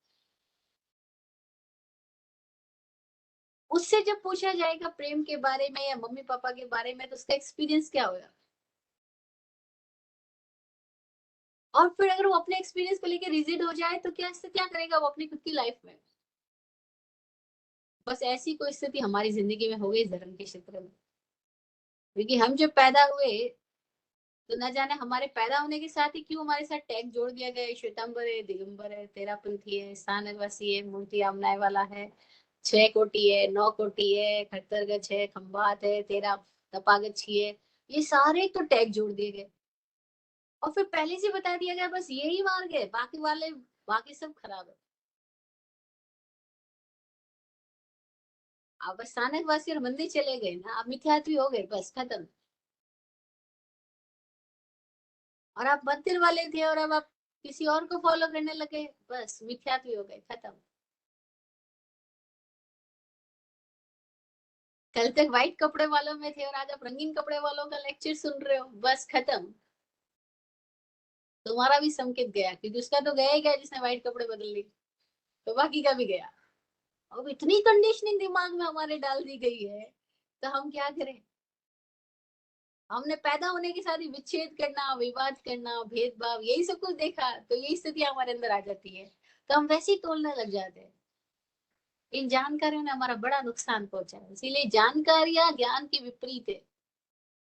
उससे जब पूछा जाएगा प्रेम के बारे में या मम्मी पापा के बारे में तो उसका एक्सपीरियंस क्या होगा। और फिर अगर वो अपने एक्सपीरियंस को लेकर रिजिड हो जाए तो क्या इससे क्या करेगा वो अपनी खुद की लाइफ में। बस ऐसी कोई स्थिति हमारी जिंदगी में हो गई धर्म के क्षेत्र में, क्योंकि हम जब पैदा हुए तो न जाने हमारे पैदा होने के साथ ही क्यों हमारे साथ टैग जोड़ दिया गया है, श्वेतांबर है, दिगंबर है, तेरापंथी है, स्थानवासी है, मूर्ति आमनाय वाला है, 6 कोटि है, 9 कोटि है, खट्टरगछ है, खंबात है, तेरा तपागच्छी है, ये सारे तो टैग जोड़ दिए गए। और फिर पहले से बता दिया गया बस यही मार्ग है, बाकी वाले बाकी सब खराब है। अब स्थानकवासी और मंदिर चले गए ना, अब मिथ्यात्वी हो गए, बस खत्म। और आप मंदिर वाले थे और अब आप किसी और को फॉलो करने लगे, बस मिथ्यात्वी हो गए, खत्म। कल तक व्हाइट कपड़े वालों में थे और आज आप रंगीन कपड़े वालों का लेक्चर सुन रहे हो, बस खत्म। तुम्हारा भी संकेत गया, क्योंकि उसका तो गया ही गया जिसने व्हाइट कपड़े बदल लिए, तो बाकी का भी गया। अब इतनी कंडीशनिंग दिमाग में हमारे डाल दी गई है, तो हम क्या करें। हमने पैदा होने के साथ ही विच्छेद करना, विवाद करना, भेदभाव, यही सब कुछ देखा, तो यही स्थिति हमारे अंदर आ जाती है, तो हम वैसे ही तोड़ने लग जाते हैं। इन जानकारियों ने हमारा बड़ा नुकसान पहुंचा है, इसीलिए जानकारियां ज्ञान के विपरीत है।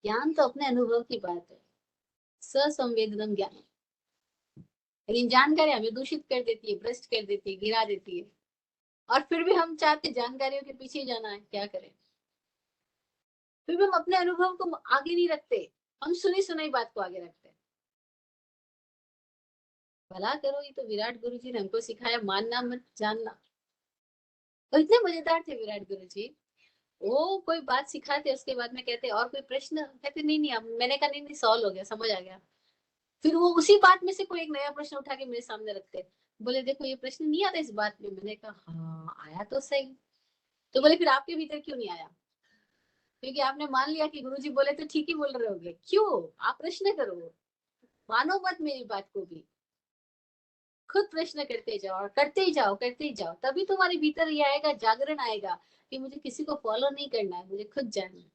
ज्ञान तो अपने अनुभव की बात है, ससंवेदनम ज्ञान। लेकिन जानकारी हमें दूषित कर देती है, भ्रष्ट कर देती है, गिरा देती है। और फिर भी हम चाहते जानकारियों के पीछे जाना है, क्या करें। फिर भी हम अपने अनुभव को आगे नहीं रखते, हम सुनी सुनाई बात को आगे रखते हैं। भला करो, ये तो विराट गुरु जी ने हमको सिखाया, मानना मत जानना। और इतने मजेदार थे विराट गुरु जी। वो कोई बात सिखाते उसके बाद में कहते और कोई प्रश्न, कहते नहीं नहीं, अब मैंने कहा नहीं नहीं, सॉल्व हो गया, समझ आ गया। फिर वो उसी बात में से कोई एक नया प्रश्न उठा के मेरे सामने रखते, बोले देखो ये प्रश्न नहीं आता इस बात में। मैंने कहा हाँ आया तो सही। तो बोले फिर आपके भीतर क्यों नहीं आया। क्योंकि आपने मान लिया कि गुरुजी बोले तो ठीक ही बोल रहे होगे, क्यों। आप प्रश्न करो, मानो मत मेरी बात को भी, खुद प्रश्न करते जाओ और करते ही जाओ, करते ही जाओ, तभी तुम्हारे भीतर ये आएगा, जागरण आएगा कि मुझे किसी को फॉलो नहीं करना है, मुझे खुद जानना है।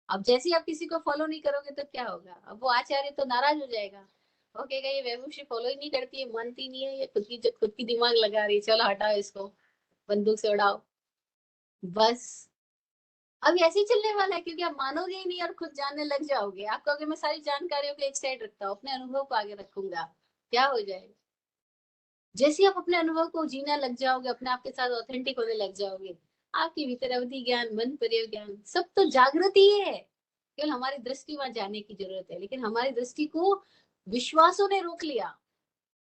अब जैसे ही आप किसी को फॉलो नहीं करोगे तो क्या होगा, अब वो आचार्य तो नाराज हो जाएगा, वो कहेगा ये वैभवश्री फॉलो ही नहीं करती है, मानती नहीं है, ये खुद की दिमाग लगा रही है, चलो हटाओ इसको, बंदूक से उड़ाओ। बस अब ऐसे ही चलने वाला है, क्योंकि आप मानोगे ही नहीं और खुद जानने लग जाओगे। आप कहोगे मैं सारी जानकारियों को एक साइड रखता हूँ, अपने अनुभव को आगे रखूंगा, क्या हो जाएगा। जैसे आप अपने अनुभव को जीना लग जाओगे, अपने आप के साथ ऑथेंटिक होने लग जाओगे, आपके भीतर अवधि ज्ञान, मन पर्य ज्ञान, सब तो जागृत ही है। केवल हमारी दृष्टि वहां जाने की जरूरत है, लेकिन हमारी दृष्टि को विश्वासों ने रोक लिया।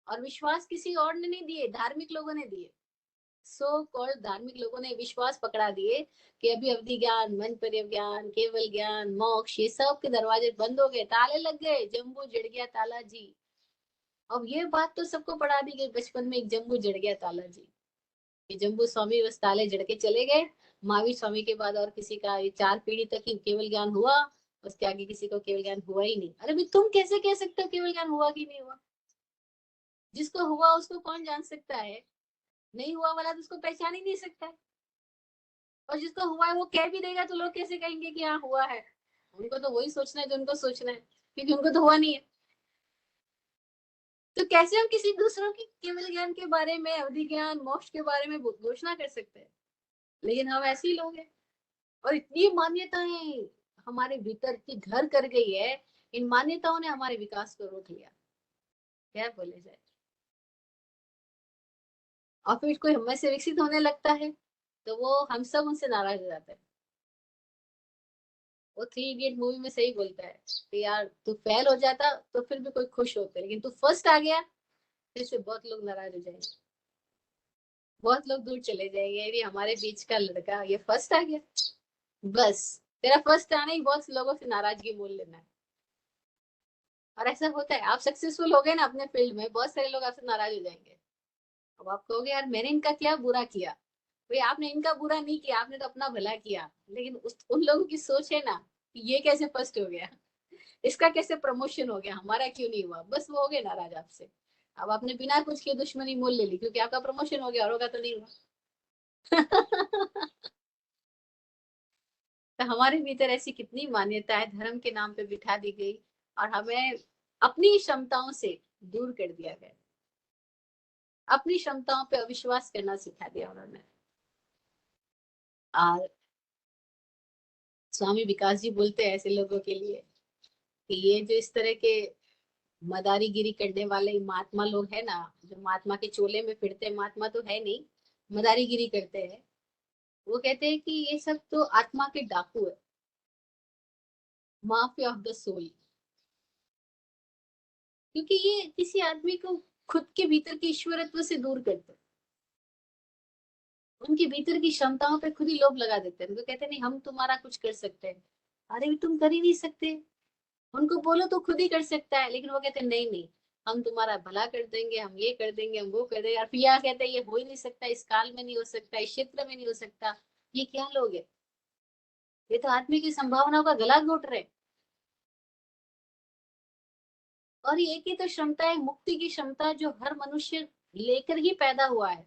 और विश्वास किसी और ने नहीं दिए, धार्मिक लोगों ने दिए। सो कॉल्ड धार्मिक लोगों ने विश्वास पकड़ा दिए कि अभी अवधि ज्ञान, मन पर्य ज्ञान, केवल ज्ञान, मोक्ष, ये सब के दरवाजे बंद हो गए, ताले लग गए, जम्बू जड़ गया ताला जी। अब ये बात तो सबको पढ़ा दी गई बचपन में, एक जम्बू जड़ गया ताला जी। ये जम्बू स्वामी बस ताले जड़ के चले गए। महावीर स्वामी के बाद और किसी का ये 4 पीढ़ी तक ही केवल ज्ञान हुआ, उसके आगे किसी को केवल ज्ञान हुआ ही नहीं। अरे भाई तुम कैसे कह सकते हो केवल ज्ञान हुआ कि नहीं हुआ। जिसको हुआ उसको कौन जान सकता है, नहीं हुआ वाला तो उसको पहचान ही नहीं सकता है। और जिसको हुआ है वो कह भी देगा तो लोग कैसे कहेंगे कि हाँ हुआ है। उनको तो वही सोचना है जो उनको सोचना है, क्योंकि उनको तो हुआ नहीं है। तो कैसे हम किसी दूसरों की केवल ज्ञान के बारे में, अवधि ज्ञान, मोक्ष के बारे में घोषणा कर सकते हैं। लेकिन हम ऐसे ही लोग हैं। और इतनी मान्यताएं हमारे भीतर की घर कर गई है, इन मान्यताओं ने हमारे विकास को रोक लिया, क्या बोले जाए। और फिर कोई हमें से विकसित होने लगता है तो वो हम सब उनसे नाराज हो जाते हैं। वो थ्री इडियट मूवी में सही बोलता है कि यार तू फेल हो जाता तो फिर भी कोई खुश होते, लेकिन तू फर्स्ट आ गया फिर से बहुत लोग नाराज हो जाएंगे, बहुत लोग दूर चले जाएंगे, ये हमारे बीच का लड़का ये फर्स्ट आ गया। बस तेरा फर्स्ट आना ही बहुत लोगों से नाराजगी मोल लेना है। और ऐसा होता है, आप सक्सेसफुल हो गए ना अपने फील्ड में, बहुत सारे लोग आपसे नाराज हो जाएंगे। अब आप कहोगे यार मैंने इनका क्या बुरा किया। भाई आपने इनका बुरा नहीं किया, आपने तो अपना भला किया, लेकिन उन लोगों की सोच है ना कि ये कैसे फर्स्ट हो गया, इसका कैसे प्रमोशन हो गया, हमारा क्यों नहीं हुआ, बस वो हो गए नाराज आपसे। अब आपने बिना कुछ किए दुश्मनी मोल ले ली क्योंकि आपका प्रमोशन हो गया और होगा तो नहीं हुआ। तो हमारे भीतर ऐसी कितनी मान्यताएं धर्म के नाम पे बिठा दी गई, और हमें अपनी क्षमताओं से दूर कर दिया गया, अपनी क्षमताओं पे अविश्वास करना सिखा दिया उन्होंने। और स्वामी विकास जी बोलते हैं ऐसे लोगों के लिए कि ये जो इस तरह के मदारीगिरी करने वाले महात्मा लोग है ना, जो महात्मा के चोले में फिरते हैं, महात्मा तो है नहीं, मदारीगिरी करते हैं, वो कहते हैं कि ये सब तो आत्मा के डाकू है, माफिया ऑफ द सोल। क्योंकि ये किसी आदमी को खुद के भीतर के ईश्वरत्व से दूर करते हैं, उनके भीतर की क्षमताओं पे खुद ही लोभ लगा देते हैं, उनको कहते हैं नहीं हम तुम्हारा कुछ कर सकते हैं। अरे भी तुम कर ही नहीं सकते, उनको बोलो तो खुद ही कर सकता है, लेकिन वो कहते हैं नहीं नहीं, हम तुम्हारा भला कर देंगे, हम ये कर देंगे, हम वो कर देंगे, और फिर यह कहते हैं ये हो ही नहीं सकता, इस काल में नहीं हो सकता, इस क्षेत्र में नहीं हो सकता। ये क्या लोग है, ये तो आदमी की संभावनाओं का गला घोट रहे। और ये एक ही तो क्षमता है, मुक्ति की क्षमता, जो हर मनुष्य लेकर ही पैदा हुआ है।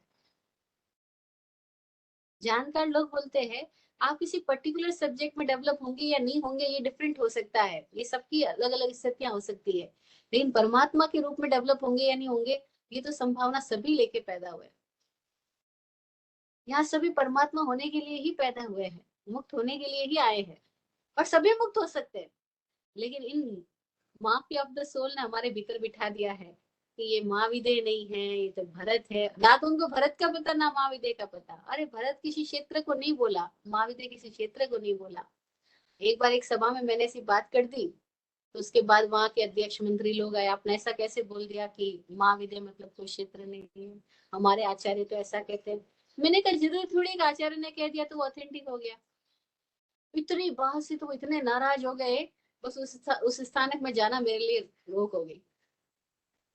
जानकार लोग बोलते हैं आप किसी पर्टिकुलर सब्जेक्ट में डेवलप होंगे या नहीं होंगे ये डिफरेंट हो सकता है, ये सबकी अलग अलग स्थितियां हो सकती है, लेकिन परमात्मा के रूप में डेवलप होंगे या नहीं होंगे ये तो संभावना सभी लेके पैदा हुए हैं। यहाँ सभी परमात्मा होने के लिए ही पैदा हुए हैं, मुक्त होने के लिए ही आए हैं, और सभी मुक्त हो सकते हैं। लेकिन इन माफिया ऑफ द सोल ने हमारे भीतर बिठा दिया है कि ये महाविदय नहीं है, ये तो भरत है, ना तो उनको भरत का पता ना महाविदय का पता। अरे भरत किसी क्षेत्र को नहीं बोला, महाविदय किसी क्षेत्र को नहीं बोला। एक बार एक सभा में मैंने ऐसी बात कर दी, तो उसके बाद वहां के अध्यक्ष मंत्री लोग आए, आपने ऐसा कैसे बोल दिया कि महाविदय मतलब कोई क्षेत्र नहीं है, हमारे आचार्य तो ऐसा कहते हैं। मैंने कहा जरूर थोड़ी एक आचार्य ने कह दिया तो वो ऑथेंटिक हो गया। इतनी बात से तो वो इतने नाराज हो गए, बस उस स्थानक में जाना मेरे लिए रोक हो गई,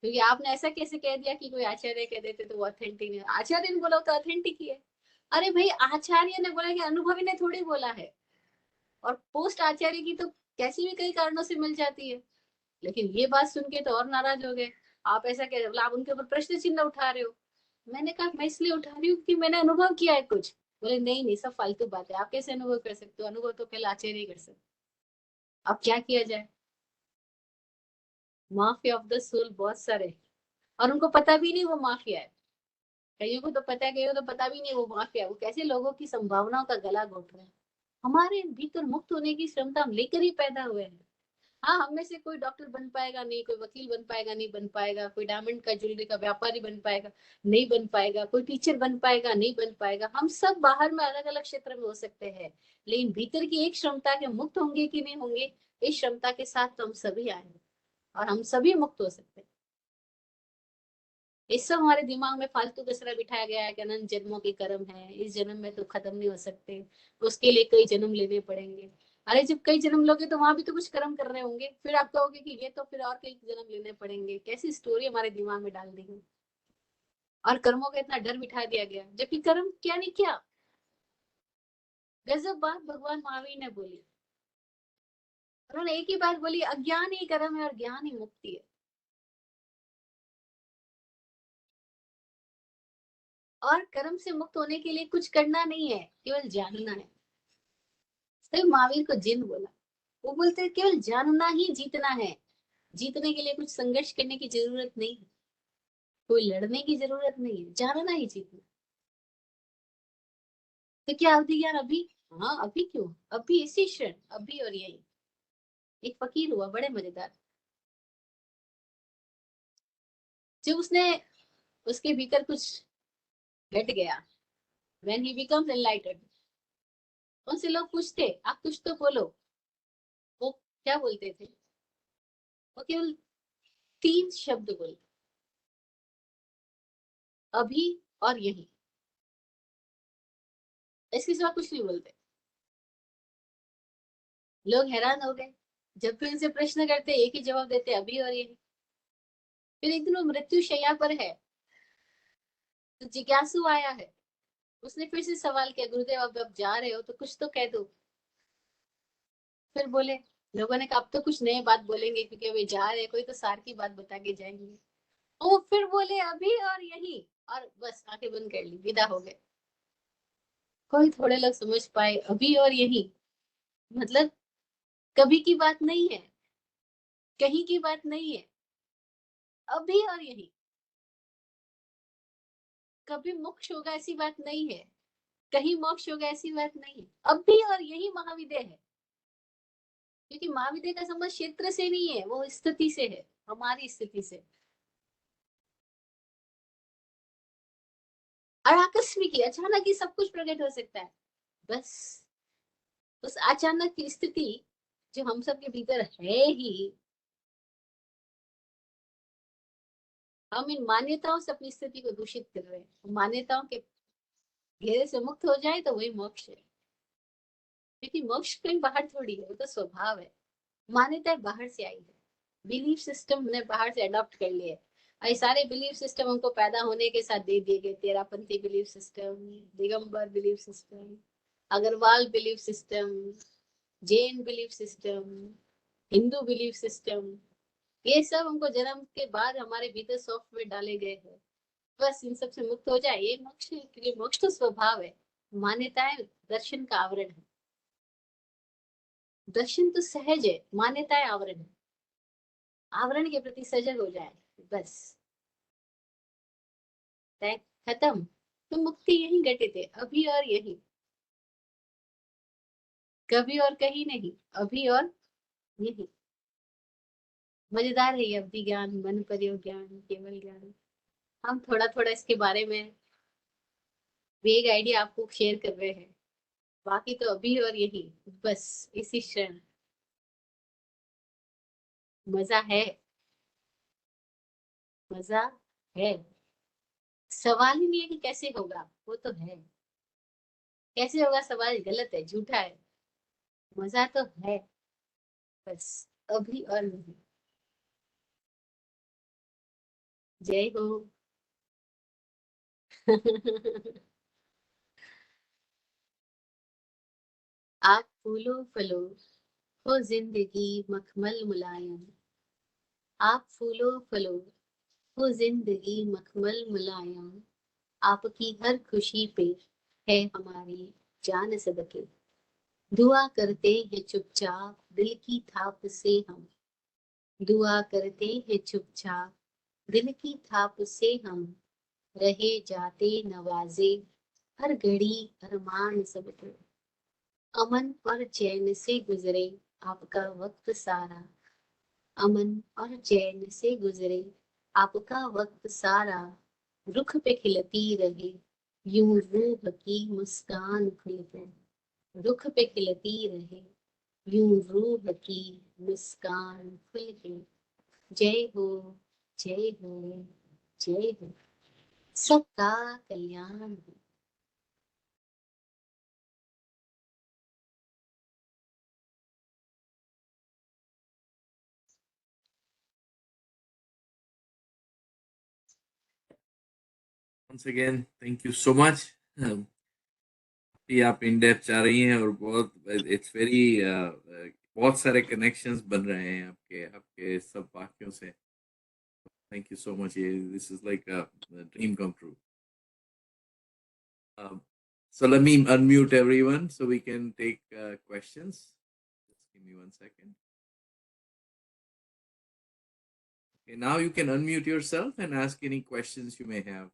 क्योंकि आपने ऐसा कैसे कह दिया कि कोई आचार्य कह देते तो वो ऑथेंटिक नहीं, आचार्य ने बोला तो ऑथेंटिक ही है। अरे भाई आचार्य ने बोला कि अनुभवी ने थोड़ी बोला है, और पोस्ट आचार्य की तो कैसी भी कई कारणों से मिल जाती है। लेकिन ये बात सुन के तो और नाराज हो गए, आप ऐसा कह रहे, आप उनके ऊपर प्रश्न चिन्ह उठा रहे हो। मैंने कहा मैं इसलिए उठा रही हूँ कि मैंने अनुभव किया है कुछ। बोले नहीं नहीं सब फालतू बात है, आप कैसे अनुभव कर सकते हो, अनुभव तो केवल आचार्य ही कर सकते। अब क्या किया जाए, माफिया ऑफ द सोल बहुत सारे, और उनको पता भी नहीं वो माफिया है। कईयों को तो पता है, कईयों को तो पता भी नहीं वो माफिया है। वो कैसे लोगों की संभावनाओं का गला घोट रहे हैं। हमारे भीतर मुक्त होने की क्षमता हम लेकर ही पैदा हुए हैं। हाँ हम में से कोई डॉक्टर बन पाएगा नहीं, कोई वकील बन पाएगा नहीं बन पाएगा, कोई डायमंड का ज्वेलरी का व्यापारी बन पाएगा नहीं बन पाएगा, कोई टीचर बन पाएगा नहीं बन पाएगा, हम सब बाहर में अलग अलग क्षेत्र में हो सकते हैं, लेकिन भीतर की एक क्षमता के मुक्त होंगे कि नहीं होंगे, इस क्षमता के साथ तो हम सभी आए हैं, और हम सभी मुक्त हो सकते हैं। इस सब हमारे दिमाग में फालतू कचरा बिठाया गया है कि अनंत जन्मों के कर्म है, इस जन्म में तो खत्म नहीं हो सकते, उसके लिए कई जन्म लेने पड़ेंगे। अरे जब कई जन्म लोगे तो वहां भी तो कुछ कर्म कर रहे होंगे, फिर आप कहोगे कि ये तो फिर और कई जन्म लेने पड़ेंगे, कैसी स्टोरी हमारे दिमाग में डाल दी गई। और कर्मों का इतना डर बिठा दिया गया, जबकि कर्म क्या नहीं क्या। गजब बात भगवान महावीर ने बोली, उन्होंने एक ही बात बोली, अज्ञान ही कर्म है और ज्ञान ही मुक्ति है। और कर्म से मुक्त होने के लिए कुछ करना नहीं है, केवल जानना है। सिर्फ महावीर को जिन बोला, वो बोलते हैं केवल जानना ही जीतना है, जीतने के लिए कुछ संघर्ष करने की जरूरत नहीं है, कोई लड़ने की जरूरत नहीं है, जानना ही जीतना। तो क्या अवधि ज्ञान अभी, हाँ अभी क्यों, अभी इसी क्षण, अभी और यही। एक फकीर हुआ बड़े मजेदार, जब उसने, उसके भीतर कुछ घट गया, when he becomes enlightened. उनसे लोग पूछते आप कुछ तो बोलो, वो क्या बोलते थे? वो केवल 3 शब्द बोलते, अभी और यही, इसके सिवा कुछ नहीं बोलते। लोग हैरान हो गए, जब भी उनसे प्रश्न करते एक ही जवाब देते, अभी और यही। फिर एक दिन वो मृत्यु शैया पर है, तो जिज्ञासु आया है, उसने फिर से सवाल किया, गुरुदेव अब जा रहे हो तो कुछ तो कह दो। फिर बोले, लोगों ने कहा अब तो कुछ नए बात बोलेंगे क्योंकि वे जा रहे, कोई तो सार की बात बता के जाएंगे। वो फिर बोले अभी और यही, और बस आंखें बंद कर ली, विदा हो गए। कोई थोड़े लोग समझ पाए अभी और यही मतलब कभी की बात नहीं है, कहीं की बात नहीं है, अभी और यही। कभी मोक्ष होगा ऐसी बात नहीं है, कहीं मोक्ष होगा ऐसी बात नहीं है, अभी और यही महाविद्य है। क्योंकि महाविद्य का संबंध क्षेत्र से नहीं है, वो स्थिति से है, हमारी स्थिति से। और आकस्मिक ही, अचानक ही सब कुछ प्रकट हो सकता है। बस उस अचानक की स्थिति जो हम सब के भीतर है ही, हम इन मान्यताओं से अपनी स्थिति को दूषित कर रहे हैं। मान्यताओं के घेरे से मुक्त हो जाए तो वही मोक्ष है। क्योंकि मोक्ष कहीं बाहर थोड़ी है, वो तो स्वभाव है। मान्यताएं बाहर से आई है, बिलीफ सिस्टम हमने बाहर से अडॉप्ट कर लिए। ये सारे बिलीफ सिस्टम हमको पैदा होने के साथ दे दिए गए। Terapanthi belief system, Digambar belief system, Agarwal belief system, Jain belief system, Hindu belief system, ये सब हमको जन्म के बाद हमारे भीतर सॉफ्टवेयर डाले गए हैं। बस इन सब से मुक्त हो जाए, ये मोक्ष है। क्योंकि मोक्ष तो स्वभाव है, मान्यताएं दर्शन का आवरण है। दर्शन तो सहज है, मान्यताएं आवरण है। आवरण के प्रति सजग हो जाए, बस तय खत्म। तो मुक्ति यही घटित है, अभी और यही, कभी और कहीं नहीं, अभी और यही। मजेदार है ये अवधि ज्ञान, मन प्रयोग ज्ञान, केवल ज्ञान। हम थोड़ा थोड़ा इसके बारे में वेग आइडिया आपको शेयर कर रहे हैं। बाकी तो अभी और यही, बस इसी क्षण। मजा है, मजा है। सवाल ही नहीं है कि कैसे होगा, वो तो है। कैसे होगा सवाल गलत है, झूठा है। मजा तो है, बस अभी और नहीं। जय हो। आप फूलो फलो हो जिंदगी मखमल मुलायम। आप फूलो फलो हो जिंदगी मखमल मुलायम। आपकी हर खुशी पे है हमारी जान सदके। दुआ करते हैं चुपचाप दिल की थाप से हम। दुआ करते हैं चुपचाप दिल की थाप से हम। रहे जाते नवाजे हर घड़ी अरमान सबको। अमन और चैन से गुजरे आपका वक्त सारा। अमन और चैन से गुजरे आपका वक्त सारा। रुख पे खिलती रहे यूं रूह की मुस्कान खुलकर। रुख पे खिलती रहे यूं रूह की मुस्कान खुलकर। जय हो, जय हो, जय हो। सबका कल्याण हो। Once again, thank you so much. ये आप इन डेप्थ जा रही हैं और बहुत इट्स वेरी बहुत सारे कनेक्शंस बन रहे हैं आपके आपके सब वाक्यों से। Thank you so much. ये this is like a dream come true. So let me unmute everyone so we can take questions. Just give me 1 second. Okay, now you can unmute yourself and ask any questions you may have.